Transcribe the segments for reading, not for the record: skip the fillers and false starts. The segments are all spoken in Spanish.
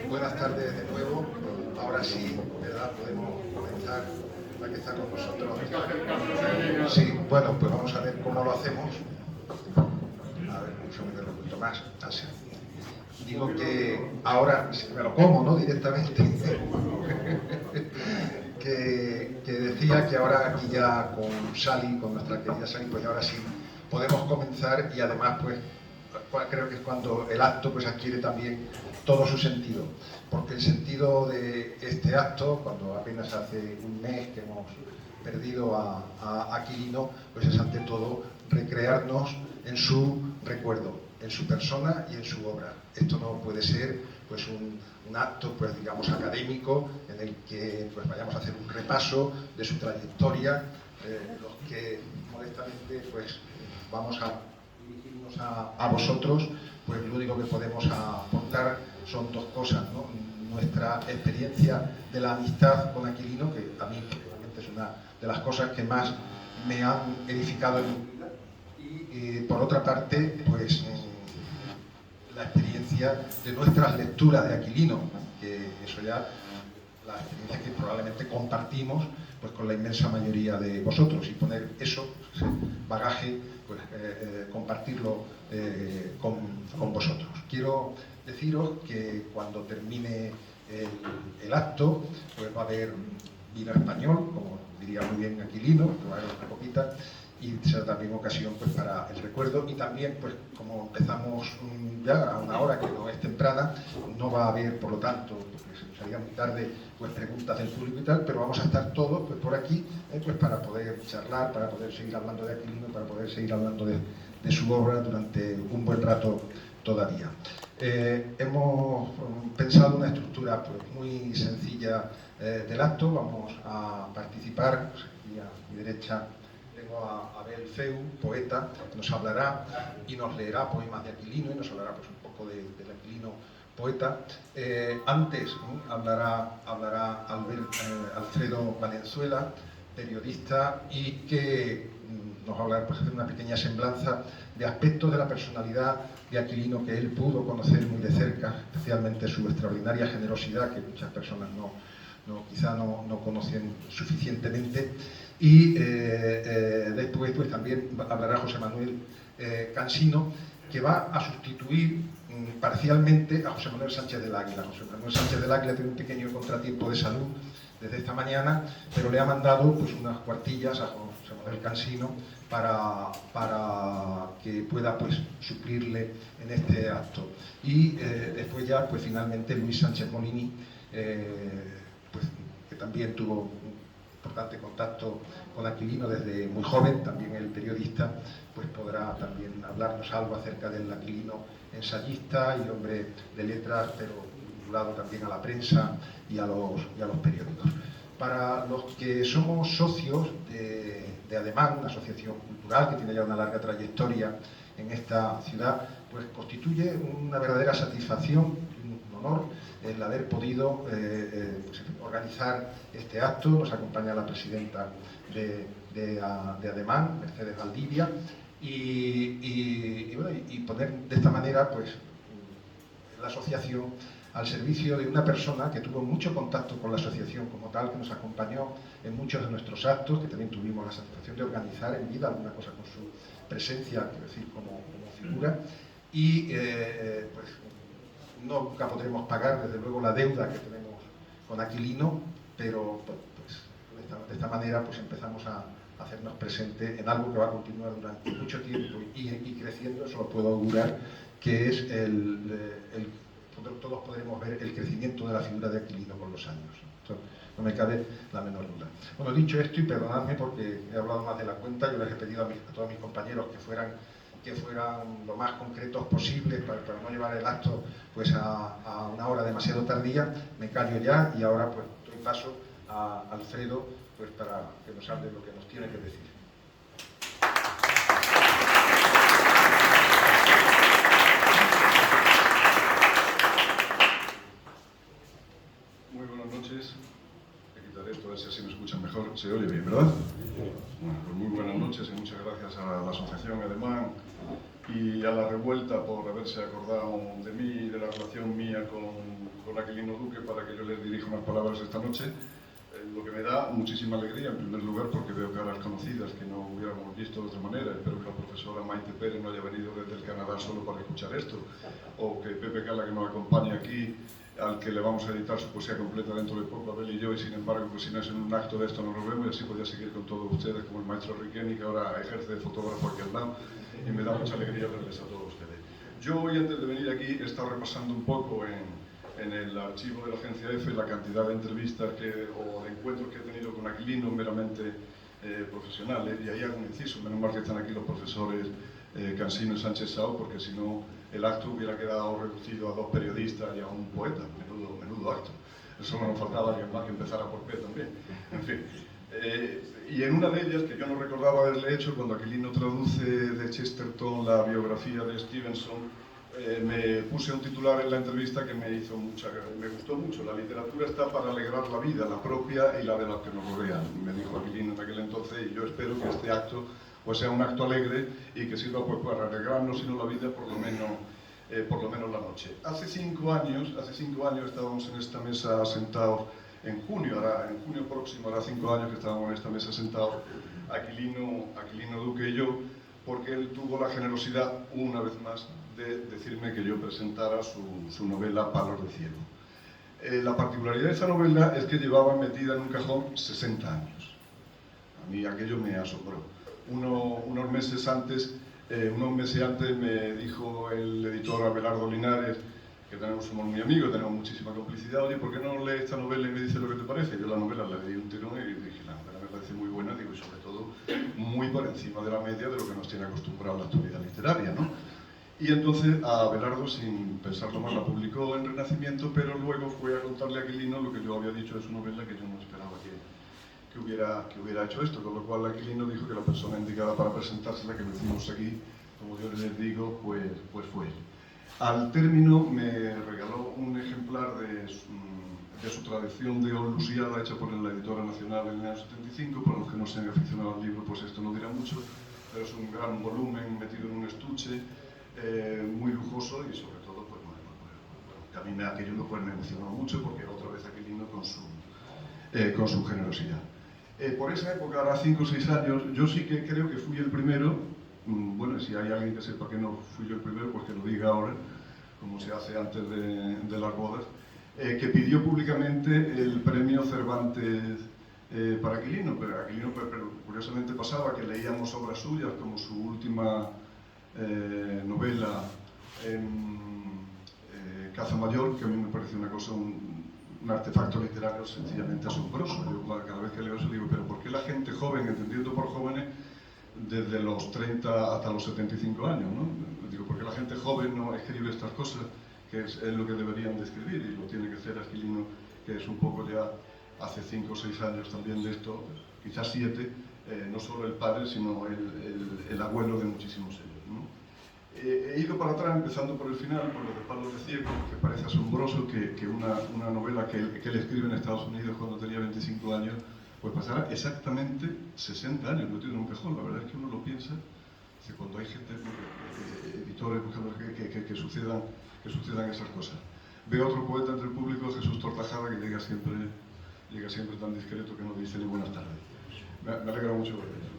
Buenas tardes de nuevo. Ahora sí, ¿verdad? Podemos comenzar. La que está con nosotros. Sí, bueno, pues vamos a ver cómo lo hacemos. A ver, un poquito más. Así. Digo que ahora, si me lo como, ¿no? Directamente. que decía que ahora aquí ya con Sally, con nuestra querida Sally, pues ahora sí podemos comenzar y además pues creo que es cuando el acto pues adquiere también todo su sentido, porque el sentido de este acto, cuando apenas hace un mes que hemos perdido a Quirino, pues es ante todo recrearnos en su recuerdo, en su persona y en su obra. Esto no puede ser pues un acto pues digamos académico en el que pues vayamos a hacer un repaso de su trayectoria, los que modestamente pues vamos a dirigirnos a vosotros, pues lo único que podemos aportar son dos cosas, ¿no? Nuestra experiencia de la amistad con Aquilino, que a mí realmente es una de las cosas que más me han edificado en mi vida, y por otra parte, pues la experiencia de nuestras lecturas de Aquilino, que eso ya, la experiencia que probablemente compartimos pues con la inmensa mayoría de vosotros, y poner eso, ese bagaje, pues compartirlo con vosotros. Quiero deciros que cuando termine el acto, pues va a haber vino español, como diría muy bien Aquilino, que va a haber una copita, y será también ocasión pues para el recuerdo. Y también pues como empezamos ya a una hora que no es temprana, no va a haber por lo tanto, porque se nos haría muy tarde, pues preguntas del público y tal, pero vamos a estar todos pues por aquí pues para poder charlar, para poder seguir hablando de Aquilino, para poder seguir hablando de su obra durante un buen rato todavía. Hemos pensado una estructura pues muy sencilla del acto. Vamos a participar, pues aquí a mi derecha tengo a Abel Feu, poeta, que nos hablará y nos leerá poemas de Aquilino y nos hablará pues, un poco del Aquilino poeta. Antes hablará Alfredo Valenzuela, periodista, y que nos hablará pues, de una pequeña semblanza de aspectos de la personalidad de Aquilino que él pudo conocer muy de cerca, especialmente su extraordinaria generosidad, que muchas personas quizá no conocen suficientemente. Y después pues, también hablará José Manuel Cansino, que va a sustituir parcialmente a José Manuel Sánchez del Águila. José Manuel Sánchez del Águila tiene un pequeño contratiempo de salud desde esta mañana, pero le ha mandado pues, unas cuartillas a José Manuel Cansino para que pueda pues, suplirle en este acto. Y después ya, pues finalmente, Luis Sánchez Molini, pues, que también tuvo un importante contacto con Aquilino desde muy joven, también el periodista, pues podrá también hablarnos algo acerca del Aquilino ensayista y hombre de letras, pero vinculado también a la prensa y a los periódicos. Para los que somos socios de Ademán, una asociación cultural que tiene ya una larga trayectoria en esta ciudad, pues constituye una verdadera satisfacción, un honor, el haber podido pues, organizar este acto. Nos acompaña la presidenta de Ademán, Mercedes Valdivia, y poner de esta manera pues, la asociación al servicio de una persona que tuvo mucho contacto con la asociación como tal, que nos acompañó en muchos de nuestros actos, que también tuvimos la satisfacción de organizar en vida alguna cosa con su presencia, quiero decir, como figura, y pues nunca podremos pagar, desde luego, la deuda que tenemos con Aquilino, pero pues, de esta manera pues empezamos a hacernos presente en algo que va a continuar durante mucho tiempo y creciendo. Eso lo puedo augurar, que es todos podremos ver el crecimiento de la figura de Aquilino con los años. Entonces, no me cabe la menor duda. Bueno, dicho esto, y perdonadme porque he hablado más de la cuenta, yo les he pedido a todos mis compañeros que fueran lo más concretos posibles para no llevar el acto pues, a una hora demasiado tardía. Me callo ya y ahora pues doy paso a Alfredo pues, para que nos hable lo que nos tiene que decir. Muy buenas noches. Me quitaré esto a ver si así me escuchan mejor. Se oye bien, ¿verdad? Bueno, pues muy buenas noches y muchas gracias a la Asociación Ademán y a La Revuelta por haberse acordado de mí y de la relación mía con con Aquilino Duque para que yo les dirija unas palabras esta noche. Lo que me da muchísima alegría, en primer lugar, porque veo caras conocidas que no hubiéramos visto de otra manera. Espero que la profesora Maite Pérez no haya venido desde el Canadá solo para escuchar esto, o que Pepe Cala, que nos acompaña aquí, al que le vamos a editar su poesía completa dentro de poco, Abel y yo, y sin embargo, pues si no es en un acto de esto no nos vemos, y así podía seguir con todos ustedes, como el maestro Riqueni, que ahora ejerce de fotógrafo aquí al lado, y me da mucha alegría verles a todos ustedes. Yo hoy, antes de venir aquí, he estado repasando un poco en el archivo de la Agencia EFE la cantidad de entrevistas o de encuentros que he tenido con Aquilino meramente profesionales, y ahí hago un inciso, menos mal que están aquí los profesores Cansino y Sánchez Sao, porque si no el acto hubiera quedado reducido a 2 periodistas y a un poeta. Menudo acto. Eso no nos faltaba alguien más que empezara por P también. En fin. Y en una de ellas, que yo no recordaba haberle hecho, cuando Aquilino traduce de Chesterton la biografía de Stevenson, me puse un titular en la entrevista que me gustó mucho. La literatura está para alegrar la vida, la propia y la de los que nos rodean, me dijo Aquilino en aquel entonces, y yo espero que este acto pues sea un acto alegre y que sirva pues para alegrarnos, si no la vida, por lo menos la noche. Hace cinco años estábamos en esta mesa sentados, en junio próximo, hará 5 años que estábamos en esta mesa sentados, Aquilino Duque y yo, porque él tuvo la generosidad, una vez más, de decirme que yo presentara su novela Palos de Cielo. La particularidad de esa novela es que llevaba metida en un cajón 60 años. A mí aquello me asombró. Unos meses antes me dijo el editor Abelardo Linares, que somos muy amigos, tenemos muchísima complicidad: oye, ¿por qué no lees esta novela y me dices lo que te parece? Yo la novela la leí un tirón y dije, la novela me parece muy buena, digo, y sobre todo muy por encima de la media de lo que nos tiene acostumbrado la actualidad literaria, ¿no? Y entonces a Abelardo, sin pensarlo más, la publicó en Renacimiento, pero luego fue a contarle a Aquilino lo que yo había dicho de su novela, que yo no esperaba que hubiera hecho esto, con lo cual Aquilino dijo que la persona indicada para presentársela, que lo hicimos aquí, como yo les digo, pues fue él. Al término me regaló un ejemplar de su traducción de Olusiada, hecha por la Editora Nacional en el año 75. Para los que no sean aficionados al libro, pues esto no dirá mucho, pero es un gran volumen metido en un estuche, muy lujoso, y sobre todo, pues que a mí aquello pues, me emocionó mucho, porque otra vez Aquilino con su generosidad. Por esa época, ahora 5 o 6 años, yo sí que creo que fui el primero. Bueno, si hay alguien que sepa que no fui yo el primero, pues que lo diga ahora, como se hace antes de las bodas, que pidió públicamente el premio Cervantes para Aquilino. Pero Aquilino, pero curiosamente pasaba que leíamos obras suyas, como su última novela, Caza Mayor, que a mí me parece una cosa, un artefacto literario sencillamente asombroso. Yo cada vez que leo eso digo, pero ¿por qué la gente joven, entendiendo por jóvenes, desde los 30 hasta los 75 años, ¿no? Digo, ¿por qué la gente joven no escribe estas cosas, que es lo que deberían de escribir? Y lo tiene que hacer Aquilino, que es un poco ya, hace 5 o 6 años también de esto, quizás 7, no solo el padre, sino el abuelo de muchísimos ellos, ¿no? He ido para atrás, empezando por el final, por lo de Palos de Ciego, que parece asombroso que una novela que él escribe en Estados Unidos cuando tenía 25 años, pues pasará exactamente 60 años metido en un cajón. La verdad es que uno lo piensa, cuando hay gente, editores, que sucedan esas cosas. Veo otro poeta entre el público, Jesús Tortajada, que llega siempre tan discreto que no dice ni buenas tardes. Me alegra mucho ver eso.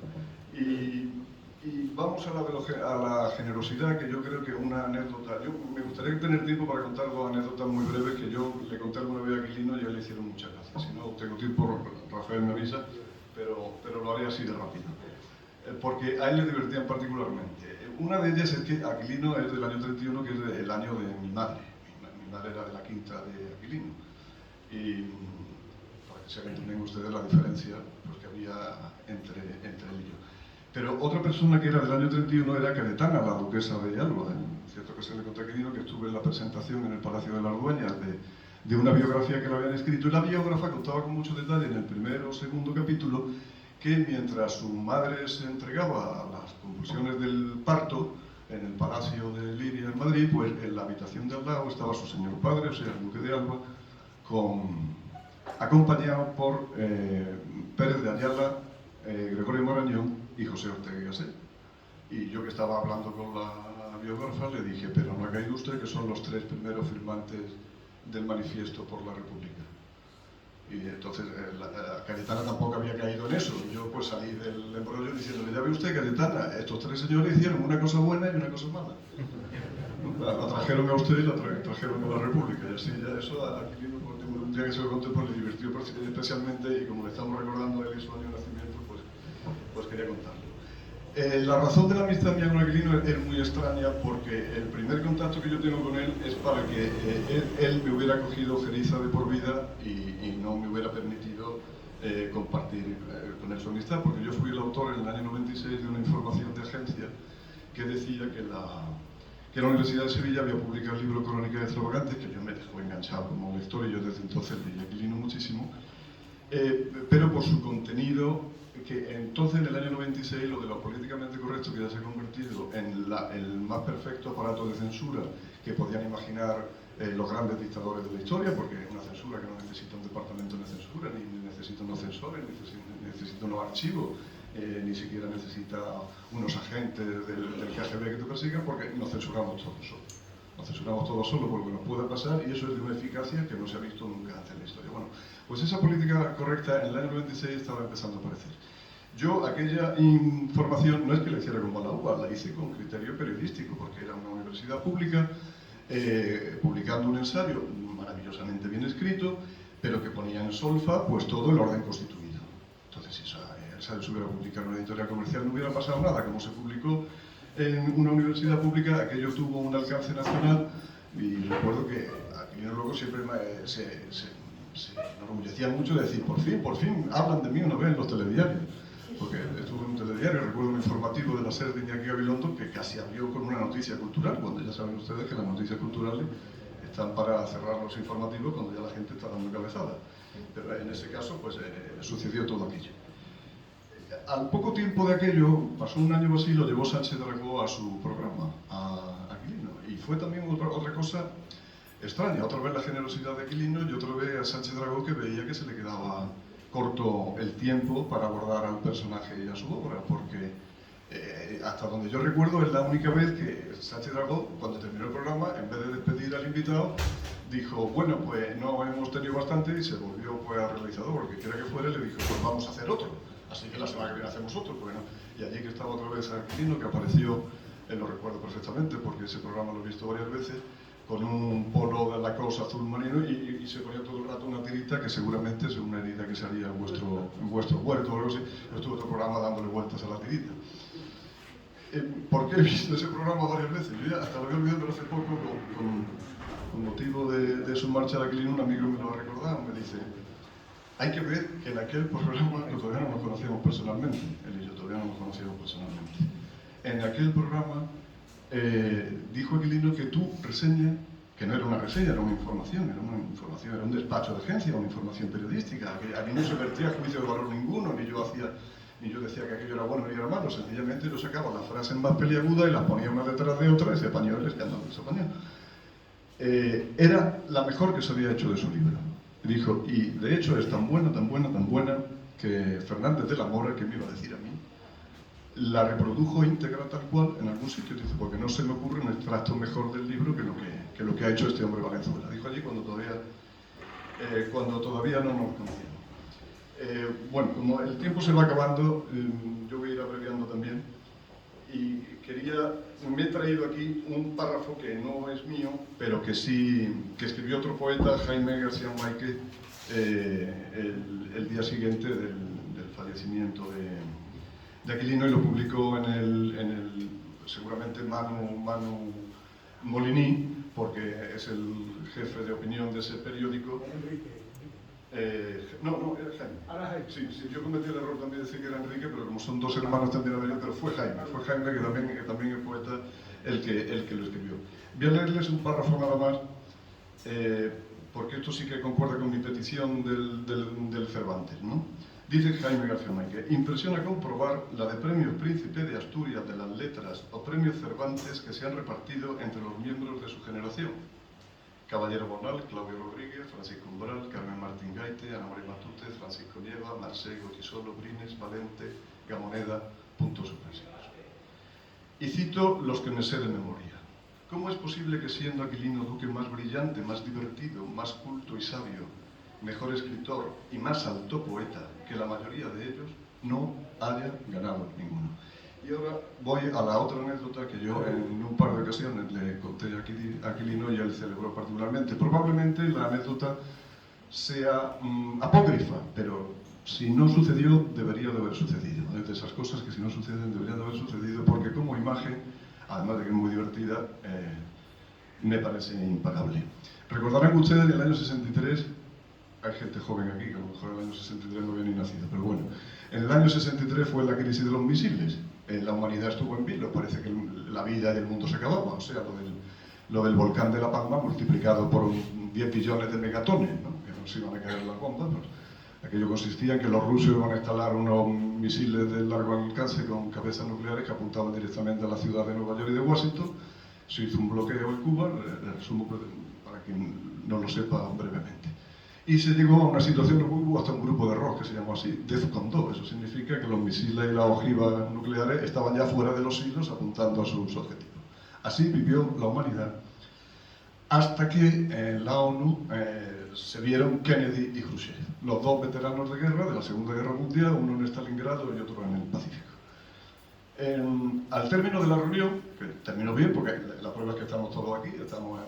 Y vamos a la generosidad, que yo creo que una anécdota. Yo me gustaría tener tiempo para contar 2 anécdotas muy breves que yo le conté alguna vez a Aquilino y a él le hicieron muchas gracias. Si no tengo tiempo, Rafael me avisa, pero lo haré así de rápido, porque a él le divertían particularmente. Una de ellas es que Aquilino es del año 31, que es el año de mi madre. Mi madre era de la quinta de Aquilino. Y para que se hagan también ustedes la diferencia pues, que había entre él y yo. Pero otra persona que era del año 31 era Cayetana, la duquesa de Alba. En cierta ocasión le conté a Aquilino que estuve en la presentación en el Palacio de las Dueñas de una biografía que le habían escrito, y la biógrafa contaba con mucho detalle en el primero o segundo capítulo que mientras su madre se entregaba a las convulsiones del parto en el Palacio de Liria en Madrid, pues en la habitación de al lado estaba su señor padre, o sea, el duque de Alba, acompañado por Pérez de Ayala, Gregorio Marañón y José Ortega y Gasset. Y yo, que estaba hablando con la biógrafa, le dije, pero no ha caído usted que son los 3 primeros firmantes del Manifiesto por la República. Y entonces Cayetana tampoco había caído en eso. Yo pues salí del embrollo diciéndole, ya ve usted, Cayetana, estos tres señores hicieron una cosa buena y una cosa mala. La trajeron a usted y la trajeron a la República. Y así ya eso aquí un día que se lo conté pues le divirtió especialmente, y como le estamos recordando el su año de nacimiento, pues quería contarlo. La razón de la amistad mía con Aquilino es muy extraña, porque el primer contacto que yo tengo con él es para que él me hubiera cogido ceriza de por vida y no me hubiera permitido compartir con él su amistad, porque yo fui el autor en el año 96 de una información de agencia que decía que la Universidad de Sevilla había publicado el libro Crónica de Extravagantes, que yo me dejó enganchado como lector, y yo desde entonces leí Aquilino muchísimo, pero por su contenido, que entonces en el año 96 lo de lo políticamente correcto, que ya se ha convertido en el más perfecto aparato de censura que podían imaginar los grandes dictadores de la historia, porque es una censura que no necesita un departamento de censura, ni necesita unos censores, ni necesita unos archivos, ni siquiera necesita unos agentes del KGB que te persigan, porque nos censuramos todos solos. Nos censuramos todos solos porque nos puede pasar, y eso es de una eficacia que no se ha visto nunca antes en la historia. Bueno, pues esa política correcta en el año 96 estaba empezando a aparecer. Yo aquella información no es que la hiciera con mala uva, la hice con criterio periodístico, porque era una universidad pública, publicando un ensayo maravillosamente bien escrito, pero que ponía en solfa pues todo el orden constituido. Entonces, si el ensayo se hubiera publicado en una editorial comercial, no hubiera pasado nada. Como se publicó en una universidad pública, aquello tuvo un alcance nacional, y recuerdo que Aquilino luego siempre se enorgullecía mucho de decir, por fin hablan de mí una vez en los telediarios. Porque estuve en un telediario, recuerdo un informativo de la SER de Iñaki Gabilondo que casi abrió con una noticia cultural, cuando ya saben ustedes que las noticias culturales están para cerrar los informativos cuando ya la gente está dando cabezada. Pero en ese caso, pues sucedió todo aquello. Al poco tiempo de aquello, pasó un año o así, lo llevó Sánchez Dragó a su programa, a Aquilino. Y fue también otra cosa extraña, otra vez la generosidad de Aquilino, y otra vez a Sánchez Dragó, que veía que se le quedaba corto el tiempo para abordar al personaje y a su obra, porque hasta donde yo recuerdo es la única vez que Sánchez Dragó, cuando terminó el programa, en vez de despedir al invitado, dijo, bueno, pues no hemos tenido bastante, y se volvió pues al realizador, porque quiera que fuera, y le dijo, pues vamos a hacer otro, así que la semana que viene hacemos otro. Bueno, y allí que estaba otra vez Aquilino, que apareció, lo recuerdo perfectamente, porque ese programa lo he visto varias veces, con un polo de Lacoste azul marino, y se ponía todo el rato una tirita que seguramente es una herida que se haría en vuestro huerto o algo así. Yo estuve en otro programa dándole vueltas a la tirita. ¿Por qué he visto ese programa varias veces? Yo ya hasta lo había olvidado, pero hace poco, con motivo de su marcha de Aquilino, un amigo me lo ha recordado, me dice, hay que ver que en aquel programa, que todavía no nos conocíamos personalmente, él y yo todavía no nos conocíamos personalmente, en aquel programa dijo Aquilino que tu reseña, que no era una reseña, era una información, era un despacho de agencia, una información periodística, que aquí no se vertía juicio de valor ninguno, ni yo decía que aquello era bueno ni era malo, sencillamente yo sacaba las frases más peliagudas y las ponía una detrás de otra, y ese español es que andaba ese español. Era la mejor que se había hecho de su libro. Dijo, y de hecho es tan buena, que Fernández de la Mora, que me iba a decir a mí, la reprodujo íntegra tal cual en algún sitio, dice, porque no se me ocurre un extracto mejor del libro que lo que ha hecho este hombre Valenzuela. Dijo allí cuando todavía no nos conocíamos. Bueno, como el tiempo se va acabando, yo voy a ir abreviando también, y me he traído aquí un párrafo que no es mío, pero que sí, que escribió otro poeta, Jaime García Máiquez, el día siguiente del fallecimiento de Aquilino, y lo publicó seguramente Manu Molini, porque es el jefe de opinión de ese periódico. No, era Jaime. ¿Ahora Jaime? Sí, yo cometí el error también de decir que era Enrique, pero como son dos hermanos también, pero fue Jaime que también es poeta el que lo escribió. Voy a leerles un párrafo nada más, porque esto sí que concuerda con mi petición del Cervantes, ¿no? Dice Jaime García Máiquez, impresiona comprobar la de premios Príncipe de Asturias de las Letras o premios Cervantes que se han repartido entre los miembros de su generación. Caballero Bonal, Claudio Rodríguez, Francisco Umbral, Carmen Martín Gaite, Ana María Matute, Francisco Nieva, Marcel Gotisolo, Brines, Valente, Gamoneda, puntos suspensivos. Y cito los que me sé de memoria. ¿Cómo es posible que siendo Aquilino Duque más brillante, más divertido, más culto y sabio, mejor escritor y más alto poeta que la mayoría de ellos, no haya ganado ninguno? Y ahora voy a la otra anécdota que yo en un par de ocasiones le conté a Aquilino y él celebró particularmente. Probablemente la anécdota sea apócrifa, pero si no sucedió, debería de haber sucedido. Es de esas cosas que si no suceden, deberían de haber sucedido, porque como imagen, además de que es muy divertida, me parece impagable. Recordarán ustedes que en el año 63, hay gente joven aquí, que a lo mejor en el año 63 no había ni nacido, pero bueno, en el año 63 fue la crisis de los misiles. La humanidad estuvo en vilo, parece que la vida del mundo se acababa, o sea, lo del volcán de La Palma multiplicado por 10 billones de megatones, ¿no? Que nos iban a caer las bombas. Pues, aquello consistía en que los rusos iban a instalar unos misiles de largo alcance con cabezas nucleares que apuntaban directamente a la ciudad de Nueva York y de Washington. Se hizo un bloqueo en Cuba, resumo para quien no lo sepa brevemente. Y se llegó a una situación, hubo hasta un grupo de rock que se llamó así, DEFCON 2. Eso significa que los misiles y las ojivas nucleares estaban ya fuera de los hilos apuntando a sus objetivos. Así vivió la humanidad hasta que en la ONU se vieron Kennedy y Khrushchev, los dos veteranos de guerra de la Segunda Guerra Mundial, uno en Stalingrado y otro en el Pacífico. Al término de la reunión, que terminó bien porque la prueba es que estamos todos aquí, estamos en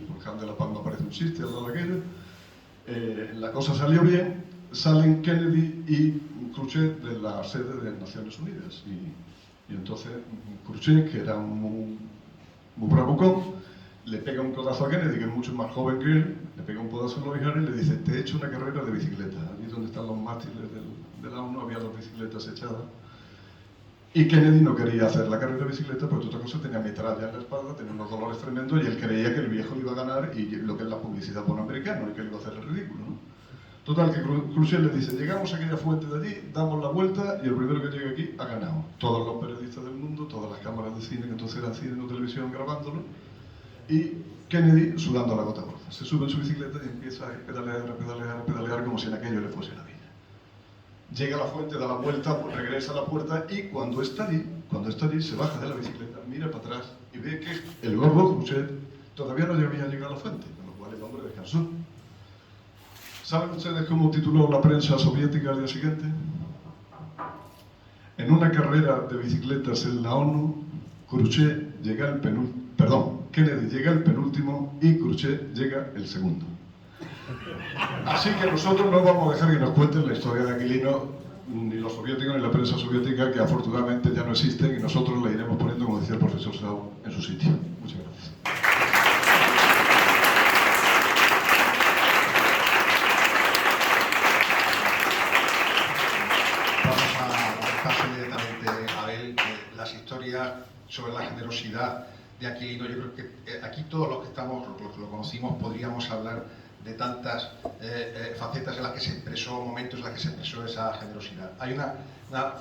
el volcán de La Palma, parece un chiste al lado de aquello. La cosa salió bien, salen Kennedy y Khrushchev de la sede de Naciones Unidas. Y entonces Khrushchev, que era muy bravucón, le pega un codazo a Kennedy, que es mucho más joven que él, le pega un codazo en los orejones y le dice: te he hecho una carrera de bicicleta. Allí donde están los mástiles de la ONU había las bicicletas echadas. Y Kennedy no quería hacer la carrera de bicicleta, porque otra cosa tenía metralla en la espalda, tenía unos dolores tremendos y él creía que el viejo le iba a ganar y lo que es la publicidad por un americano y que le iba a hacer el ridículo, ¿no? Total, que Khrushchev le dice: llegamos a aquella fuente de allí, damos la vuelta y el primero que llegue aquí ha ganado. Todos los periodistas del mundo, todas las cámaras de cine, que entonces eran cine, no televisión, grabándolo, y Kennedy sudando la gota gorda. Se sube en su bicicleta y empieza a pedalear como si en aquello le fuese la vida. Llega a la fuente, da la vuelta, regresa a la puerta y cuando está allí, se baja de la bicicleta, mira para atrás y ve que el gordo Khrushchev todavía no había llegado a la fuente, con lo cual el hombre descansó. ¿Saben ustedes cómo tituló la prensa soviética al día siguiente? En una carrera de bicicletas en la ONU, Kennedy llega el penúltimo y Khrushchev llega el segundo. Así que nosotros no vamos a dejar que nos cuenten la historia de Aquilino, ni los soviéticos ni la prensa soviética, que afortunadamente ya no existen, y nosotros la iremos poniendo, como decía el profesor Sau, en su sitio. Muchas gracias. Vamos a pasar directamente a él. Las historias sobre la generosidad de Aquilino, yo creo que aquí todos los que estamos, los que lo conocimos, podríamos hablar de tantas facetas en las que se expresó, momentos en los que se expresó esa generosidad. Hay una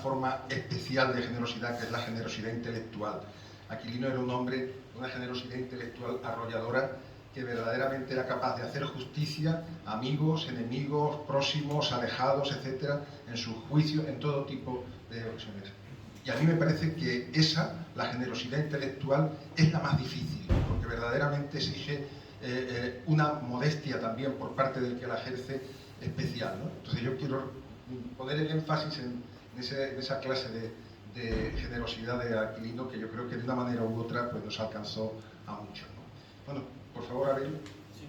forma especial de generosidad, que es la generosidad intelectual. Aquilino era un hombre de una generosidad intelectual arrolladora, que verdaderamente era capaz de hacer justicia a amigos, enemigos, próximos, alejados, etcétera, en sus juicios, en todo tipo de ocasiones. Y a mí me parece que la generosidad intelectual, es la más difícil, porque verdaderamente exige una modestia también por parte del que la ejerce especial, ¿no? Entonces yo quiero poner el énfasis en esa clase de generosidad de Aquilino, que yo creo que de una manera u otra pues nos alcanzó a muchos, ¿no? Bueno, por favor, Abel. Sí.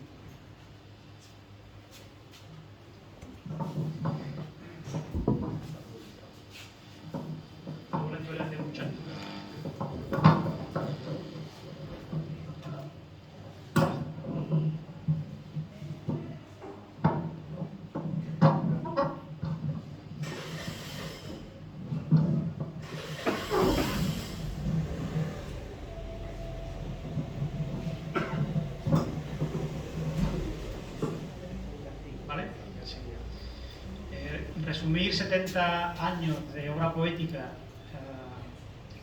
Resumir 70 años de obra poética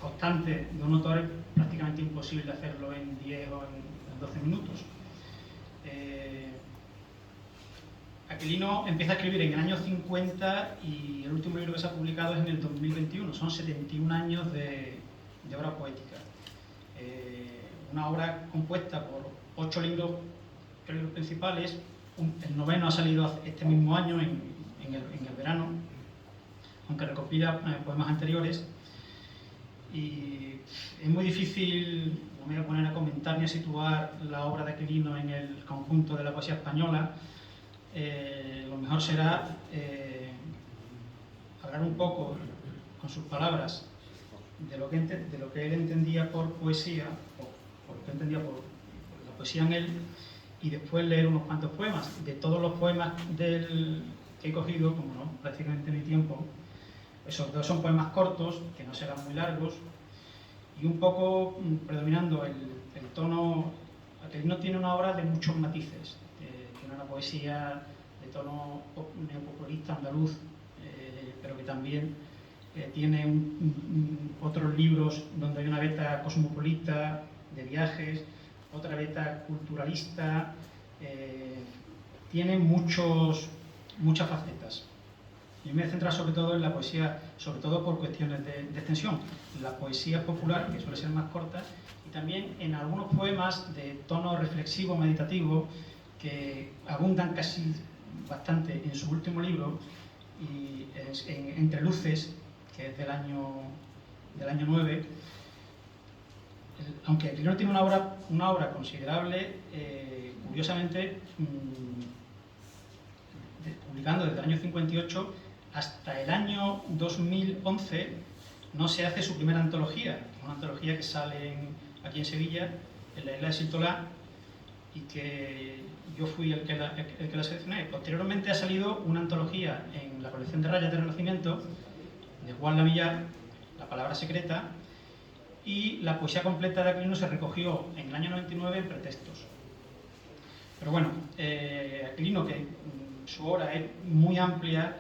constante de un autor es prácticamente imposible hacerlo en 10 o en 12 minutos. Aquilino empieza a escribir en el año 50 y el último libro que se ha publicado es en el 2021. Son 71 años de obra poética. una obra compuesta por 8 libros principales. El noveno ha salido este mismo año, en el verano, aunque recopila poemas anteriores. Y es muy difícil, no me voy a poner a comentar ni a situar la obra de Aquilino en el conjunto de la poesía española. Lo mejor será hablar un poco, con sus palabras, de lo que él entendía por poesía, o lo que entendía por la poesía en él, y después leer unos cuantos poemas. De todos los poemas que he cogido, como no, prácticamente mi tiempo, esos dos son poemas cortos, que no serán muy largos, y un poco predominando el tono. Aquilino tiene una obra de muchos matices, tiene una poesía de tono neopopulista andaluz, pero que también tiene otros libros donde hay una beta cosmopolita, de viajes, otra beta culturalista, tiene muchas facetas. Yo me voy a centrar sobre todo en la poesía, sobre todo por cuestiones de extensión, la poesía popular, que suele ser más corta, y también en algunos poemas de tono reflexivo, meditativo, que abundan casi bastante en su último libro, y en Entre Luces, que es del año 9. Aunque Aquilino tiene una obra considerable, curiosamente, publicando desde el año 58 hasta el año 2011, no se hace su primera antología, una antología que sale aquí en Sevilla, en la isla de Sitolá, y que yo fui el que la seleccioné. Posteriormente ha salido una antología en la colección de Rayas del Renacimiento, de Juan Lavillar, La palabra secreta, y la poesía completa de Aquilino se recogió en el año 99 en Pretextos. Pero bueno, Aquilino, que su obra es muy amplia,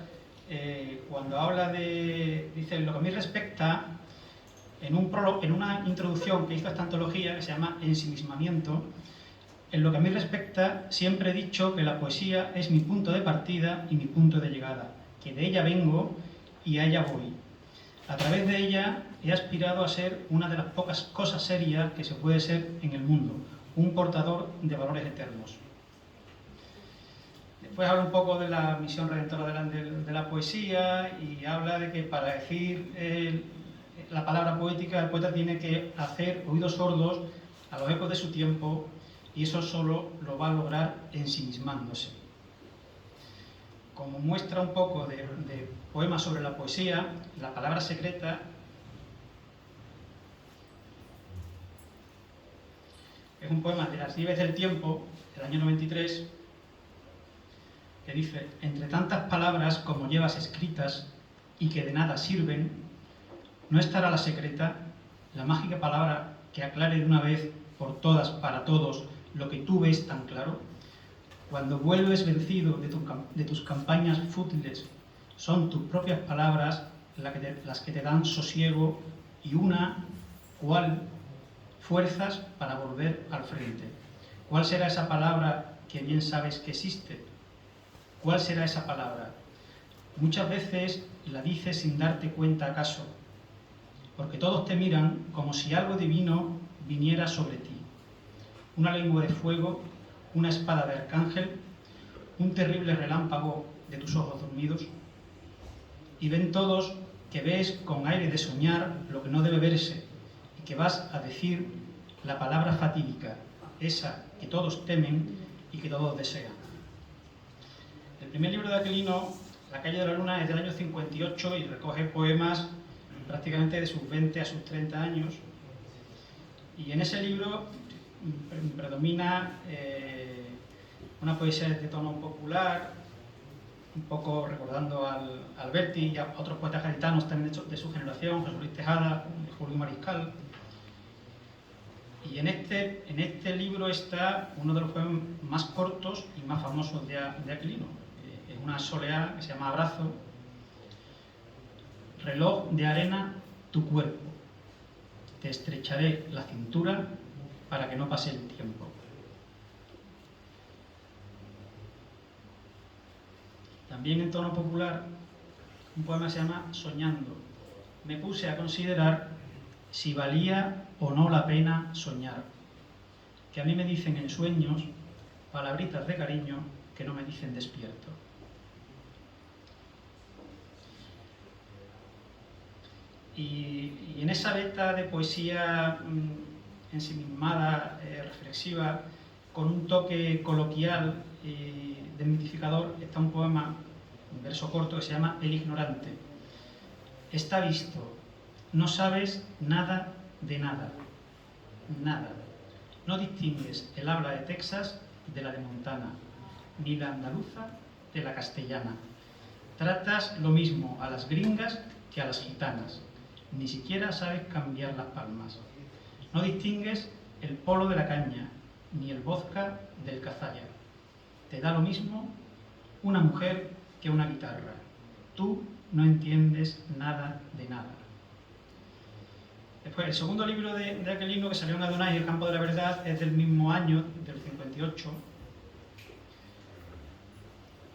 cuando habla dice, en lo que a mí respecta, en una introducción que hizo a esta antología, que se llama Ensimismamiento, en lo que a mí respecta, siempre he dicho que la poesía es mi punto de partida y mi punto de llegada, que de ella vengo y a ella voy. A través de ella he aspirado a ser una de las pocas cosas serias que se puede ser en el mundo, un portador de valores eternos. Después habla un poco de la misión redentora de la poesía, y habla de que para decir la palabra poética, el poeta tiene que hacer oídos sordos a los ecos de su tiempo, y eso solo lo va a lograr ensimismándose. Como muestra un poco de poemas sobre la poesía, La palabra secreta es un poema de Las nieves del tiempo, del año 93, que dice: entre tantas palabras como llevas escritas y que de nada sirven, ¿no estará la secreta, la mágica palabra que aclare de una vez por todas para todos lo que tú ves tan claro? Cuando vuelves vencido de tus campañas fútiles, son tus propias palabras las que te dan sosiego y ¿cuál? Fuerzas para volver al frente. ¿Cuál será esa palabra que bien sabes que existe? ¿Cuál será esa palabra? Muchas veces la dices sin darte cuenta acaso, porque todos te miran como si algo divino viniera sobre ti. Una lengua de fuego, una espada de arcángel, un terrible relámpago de tus ojos dormidos. Y ven todos que ves con aire de soñar lo que no debe verse, y que vas a decir la palabra fatídica, esa que todos temen y que todos desean. El primer libro de Aquilino, La calle de la luna, es del año 58 y recoge poemas prácticamente de sus 20 a sus 30 años. Y en ese libro predomina una poesía de tono popular, un poco recordando al Alberti y a otros poetas gaditanos también de su generación, José Luis Tejada, Julio Mariscal. Y en este libro está uno de los poemas más cortos y más famosos de Aquilino. Es una soleá que se llama Abrazo. Reloj de arena tu cuerpo, te estrecharé la cintura para que no pase el tiempo. También en tono popular, un poema se llama Soñando. Me puse a considerar si valía o no la pena soñar. que a mí me dicen en sueños palabritas de cariño que no me dicen despierto. Y en esa beta de poesía ensimismada, reflexiva, con un toque coloquial y desmitificador, está un poema, un verso corto que se llama El ignorante. Está visto, no sabes nada de nada, nada. No distingues el habla de Texas de la de Montana, ni la andaluza de la castellana. Tratas lo mismo a las gringas que a las gitanas. Ni siquiera sabes cambiar las palmas. No distingues el polo de la caña, ni el vodka del cazalla. Te da lo mismo una mujer que una guitarra. Tú no entiendes nada de nada. Después, el segundo libro de Aquilino, que salió en Adonai, El campo de la verdad, es del mismo año, del 58.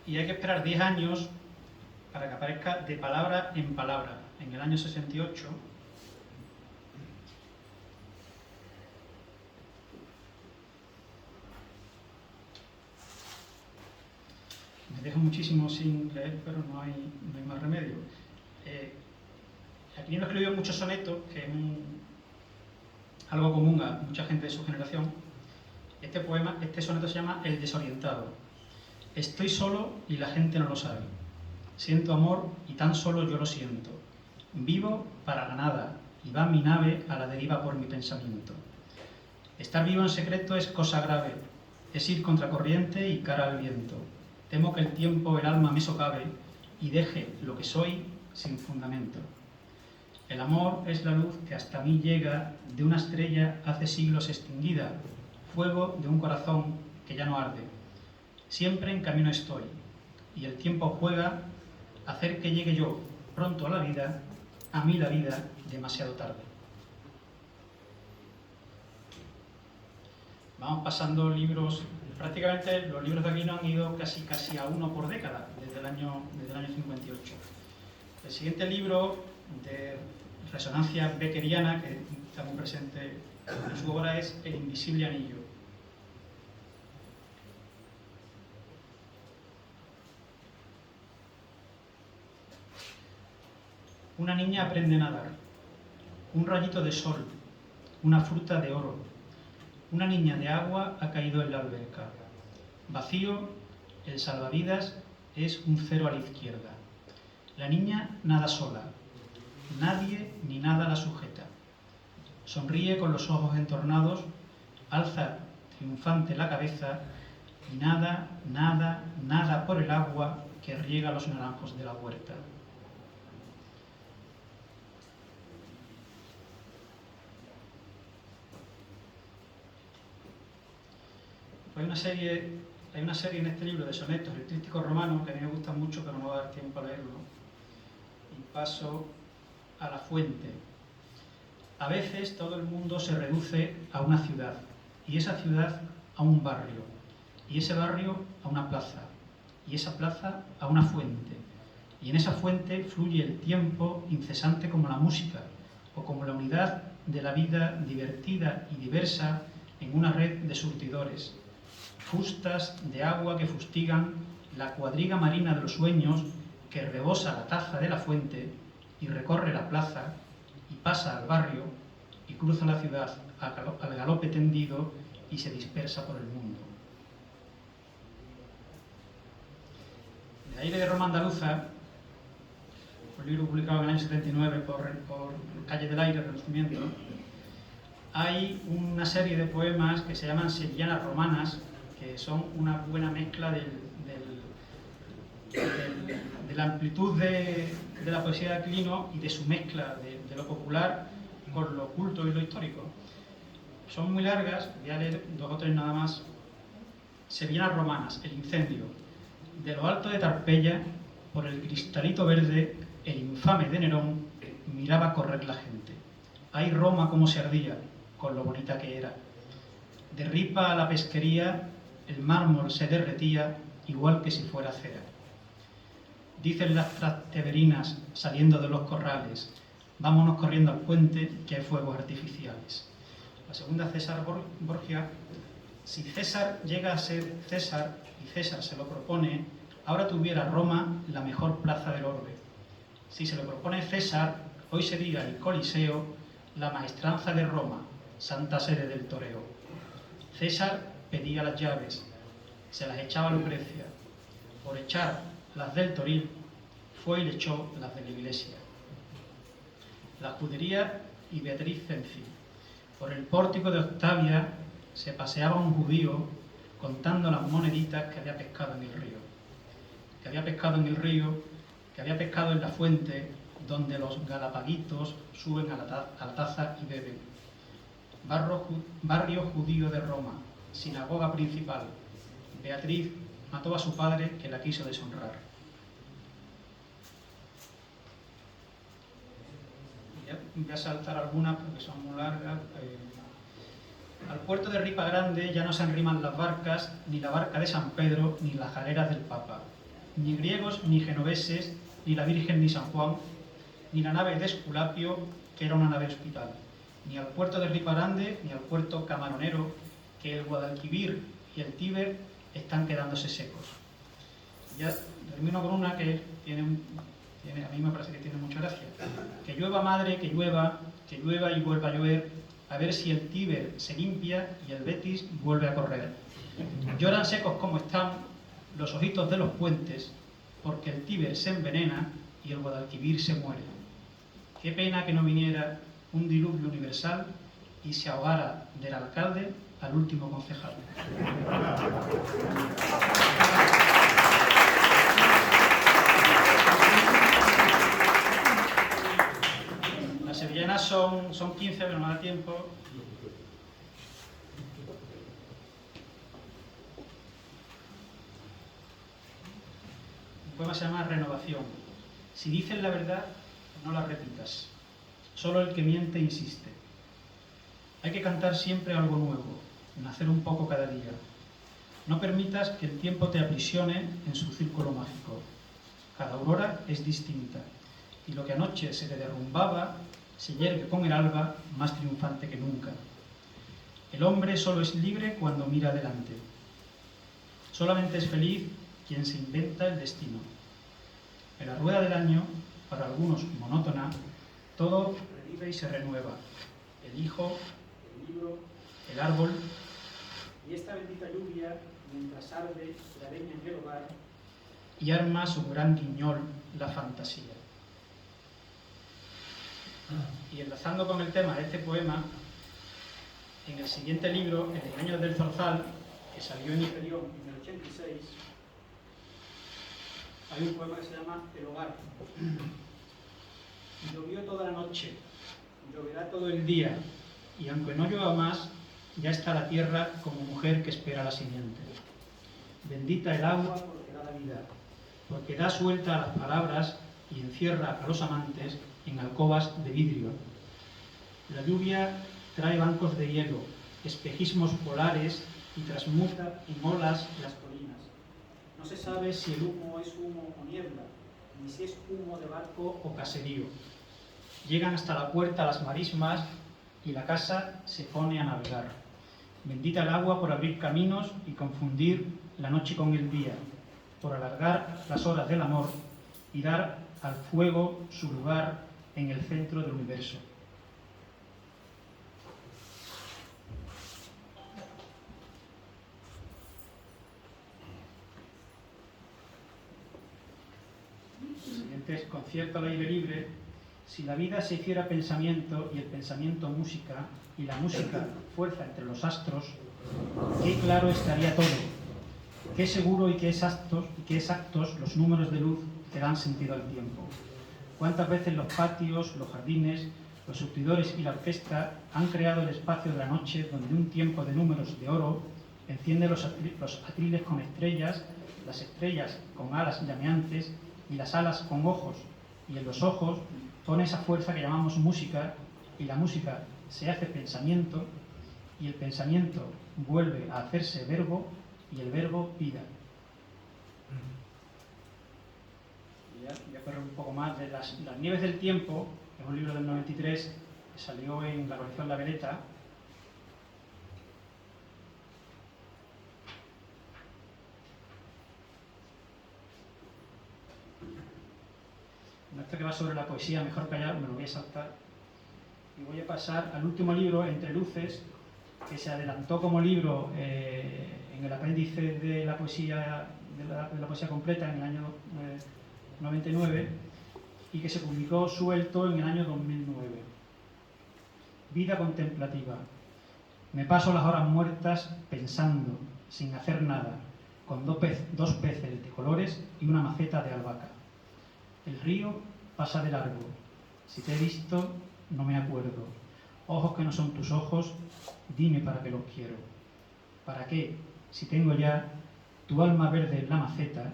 Y hay que esperar 10 años para que aparezca de palabra en palabra. En el año 68, me dejo muchísimo sin leer, pero no hay más remedio. Aquilino escribió muchos sonetos, que es algo común a mucha gente de su generación. Este soneto se llama El desorientado. Estoy solo y la gente no lo sabe. Siento amor y tan solo yo lo siento. Vivo para la nada y va mi nave a la deriva por mi pensamiento. Estar vivo en secreto es cosa grave, es ir contracorriente y cara al viento. Temo que el tiempo el alma me socave y deje lo que soy sin fundamento. El amor es la luz que hasta mí llega de una estrella hace siglos extinguida, fuego de un corazón que ya no arde. Siempre en camino estoy y el tiempo juega a hacer que llegue yo pronto a la vida, a mí la vida demasiado tarde. Vamos pasando libros, prácticamente los libros de Aquilino han ido casi a uno por década, desde el año 58. El siguiente libro de resonancia beckeriana, que está muy presente en su obra, es El invisible anillo. Una niña aprende a nadar, un rayito de sol, una fruta de oro. Una niña de agua ha caído en la alberca. Vacío, el salvavidas es un cero a la izquierda. La niña nada sola. Nadie ni nada la sujeta. Sonríe con los ojos entornados, alza triunfante la cabeza y nada, nada, nada por el agua que riega los naranjos de la huerta. Hay una serie en este libro de sonetos, El Tríptico Romano, que a mí me gusta mucho, pero no va a dar tiempo a leerlo. Y paso a la fuente. A veces todo el mundo se reduce a una ciudad, y esa ciudad a un barrio, y ese barrio a una plaza, y esa plaza a una fuente. Y en esa fuente fluye el tiempo incesante como la música, o como la unidad de la vida divertida y diversa en una red de surtidores. Fustas de agua que fustigan la cuadriga marina de los sueños que rebosa la taza de la fuente y recorre la plaza y pasa al barrio y cruza la ciudad al galope tendido y se dispersa por el mundo. De Aire de Roma Andaluza, un libro publicado en el año 79 por Calle del Aire, Renacimiento, hay una serie de poemas que se llaman Sevillanas Romanas, que son una buena mezcla de la amplitud de la poesía de Aquilino y de su mezcla de lo popular con lo culto y lo histórico. Son muy largas, voy a leer 2 o 3 nada más. Sevillanas Romanas, El incendio. De lo alto de Tarpeya, por el cristalito verde, el infame de Nerón miraba correr la gente. Ay, Roma cómo se ardía, con lo bonita que era. De Ripa a la pesquería, el mármol se derretía igual que si fuera cera. Dicen las trasteverinas saliendo de los corrales, vámonos corriendo al puente que hay fuegos artificiales. La segunda, César Borgia, Si César llega a ser César y César se lo propone, ahora tuviera Roma la mejor plaza del orbe. Si se lo propone César, hoy sería el Coliseo la maestranza de Roma, santa sede del toreo. César pedía las llaves, se las echaba a Lucrecia. Por echar las del Toril, fue y le echó las de la iglesia. La Judería y Beatriz Cenci. Por el pórtico de Octavia se paseaba un judío contando las moneditas que había pescado en el río. Que había pescado en el río, que había pescado en la fuente, donde los galapaguitos suben a la taza y beben. Barrio judío de Roma, sinagoga principal. Beatriz mató a su padre, que la quiso deshonrar. Voy a saltar algunas porque son muy largas. Al puerto de Ripa Grande ya no se enriman las barcas, ni la barca de San Pedro, ni las galeras del Papa. Ni griegos, ni genoveses, ni la Virgen, ni San Juan, ni la nave de Esculapio, que era una nave hospital. Ni al puerto de Ripa Grande, ni al puerto camaronero, que el Guadalquivir y el Tíber están quedándose secos. Ya termino con una que a mí me parece que tiene mucha gracia. Que llueva, madre, que llueva y vuelva a llover, a ver si el Tíber se limpia y el Betis vuelve a correr. Lloran secos como están los ojitos de los puentes, porque el Tíber se envenena y el Guadalquivir se muere. Qué pena que no viniera un diluvio universal y se ahogara del alcalde al último concejal. Las sevillanas son 15, pero no da tiempo. El poema se llama Renovación. Si dices la verdad, no la repitas. Solo el que miente insiste. Hay que cantar siempre algo nuevo, nacer un poco cada día. No permitas que el tiempo te aprisione en su círculo mágico. Cada aurora es distinta, y lo que anoche se te derrumbaba se yergue con el alba más triunfante que nunca. El hombre solo es libre cuando mira adelante. Solamente es feliz quien se inventa el destino. En la rueda del año, para algunos monótona, todo revive y se renueva. El hijo, el libro, el árbol, y esta bendita lluvia, mientras arde la leña en el hogar, y arma su gran guiñol la fantasía. Y enlazando con el tema de este poema, en el siguiente libro, En el año del Zorzal, que salió en Inferior en el 86, hay un poema que se llama El hogar. Llovió toda la noche, lloverá todo el día, y aunque no llueva más, ya está la tierra como mujer que espera la simiente. Bendita el agua porque da la vida, porque da suelta a las palabras y encierra a los amantes en alcobas de vidrio. La lluvia trae bancos de hielo, espejismos polares y transmuta en olas las colinas. No se sabe si el humo es humo o niebla, ni si es humo de barco o caserío. Llegan hasta la puerta las marismas y la casa se pone a navegar. Bendita el agua por abrir caminos y confundir la noche con el día, por alargar las horas del amor y dar al fuego su lugar en el centro del universo. El siguiente es Concierto al aire libre. Si la vida se hiciera pensamiento y el pensamiento música y la música fuerza entre los astros, qué claro estaría todo, qué seguro y qué exactos los números de luz que dan sentido al tiempo. Cuántas veces los patios, los jardines, los surtidores y la orquesta han creado el espacio de la noche donde un tiempo de números de oro enciende los atriles con estrellas, las estrellas con alas llameantes y las alas con ojos, y en los ojos pone esa fuerza que llamamos música, y la música se hace pensamiento, y el pensamiento vuelve a hacerse verbo, y el verbo vida. Y ya voy a correr un poco más de las nieves del tiempo, que es un libro del 93, que salió en la colección La Veleta. esto que va sobre la poesía, mejor callar, me lo voy a saltar. Y voy a pasar al último libro, Entre Luces, que se adelantó como libro en el apéndice de la poesía, de la poesía completa en el año 99 y que se publicó suelto en el año 2009. Vida contemplativa. Me paso las horas muertas pensando, sin hacer nada, con dos peces de colores y una maceta de albahaca. El río pasa de largo. Si te he visto, no me acuerdo. Ojos que no son tus ojos, dime para qué los quiero. ¿Para qué, si tengo ya tu alma verde en la maceta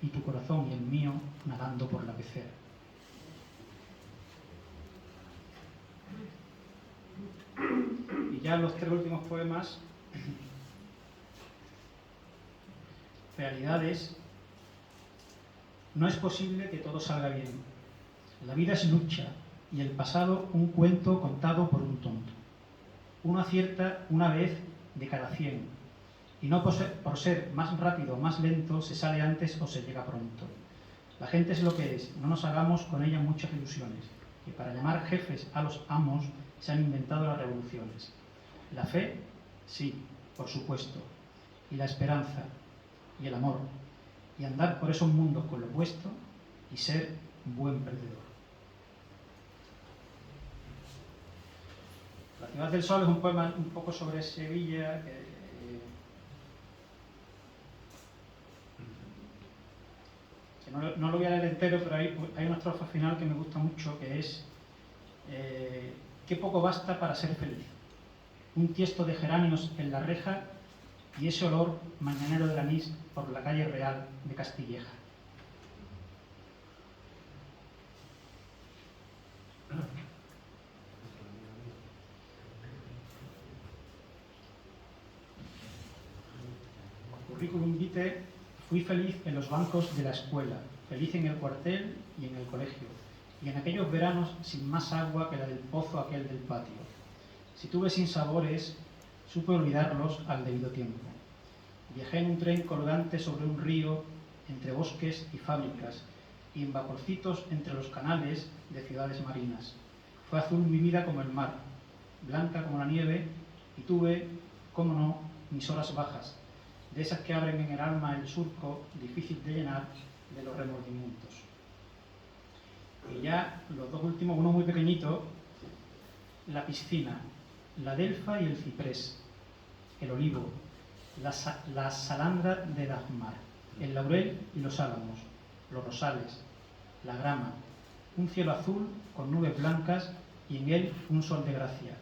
y tu corazón y el mío nadando por la pecera? Y ya los 3 últimos poemas, realidades. No es posible que todo salga bien. La vida es lucha y el pasado un cuento contado por un tonto. Uno acierta una vez de cada 100 y no por ser más rápido o más lento se sale antes o se llega pronto. La gente es lo que es, no nos hagamos con ella muchas ilusiones, que para llamar jefes a los amos se han inventado las revoluciones. La fe, sí, por supuesto, y la esperanza, y el amor, y andar por esos mundos con lo opuesto y ser un buen perdedor. La ciudad del sol es un poema un poco sobre Sevilla que no lo voy a leer entero, pero hay una estrofa final que me gusta mucho, que es qué poco basta para ser feliz. Un tiesto de geráneos en la reja y ese olor mañanero del anís por la calle real de Castilleja. Currículum vitae: fui feliz en los bancos de la escuela, feliz en el cuartel y en el colegio, y en aquellos veranos sin más agua que la del pozo aquel del patio. Si tuve sinsabores, supe olvidarlos al debido tiempo. Viajé en un tren colgante sobre un río, entre bosques y fábricas, y en vaporcitos entre los canales de ciudades marinas. Fue azul mi vida como el mar, blanca como la nieve, y tuve, cómo no, mis horas bajas, de esas que abren en el alma el surco difícil de llenar de los remordimientos. Y ya los 2 últimos, uno muy pequeñito: la piscina, la delfa y el ciprés, el olivo, la salandra de Dagmar, el laurel y los álamos, los rosales, la grama, un cielo azul con nubes blancas y en él un sol de gracia.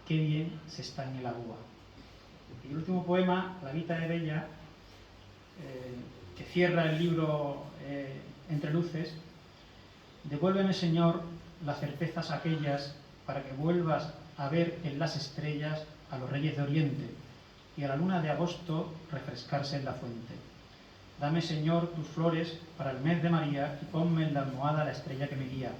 Qué bien se está en el agua. Y el último poema, La Vita è Bella, que cierra el libro Entre Luces: devuélveme, Señor, las certezas aquellas para que vuelvas a ver en las estrellas a los reyes de Oriente y a la luna de agosto refrescarse en la fuente. Dame, Señor, tus flores para el mes de María y ponme en la almohada la estrella que me guía.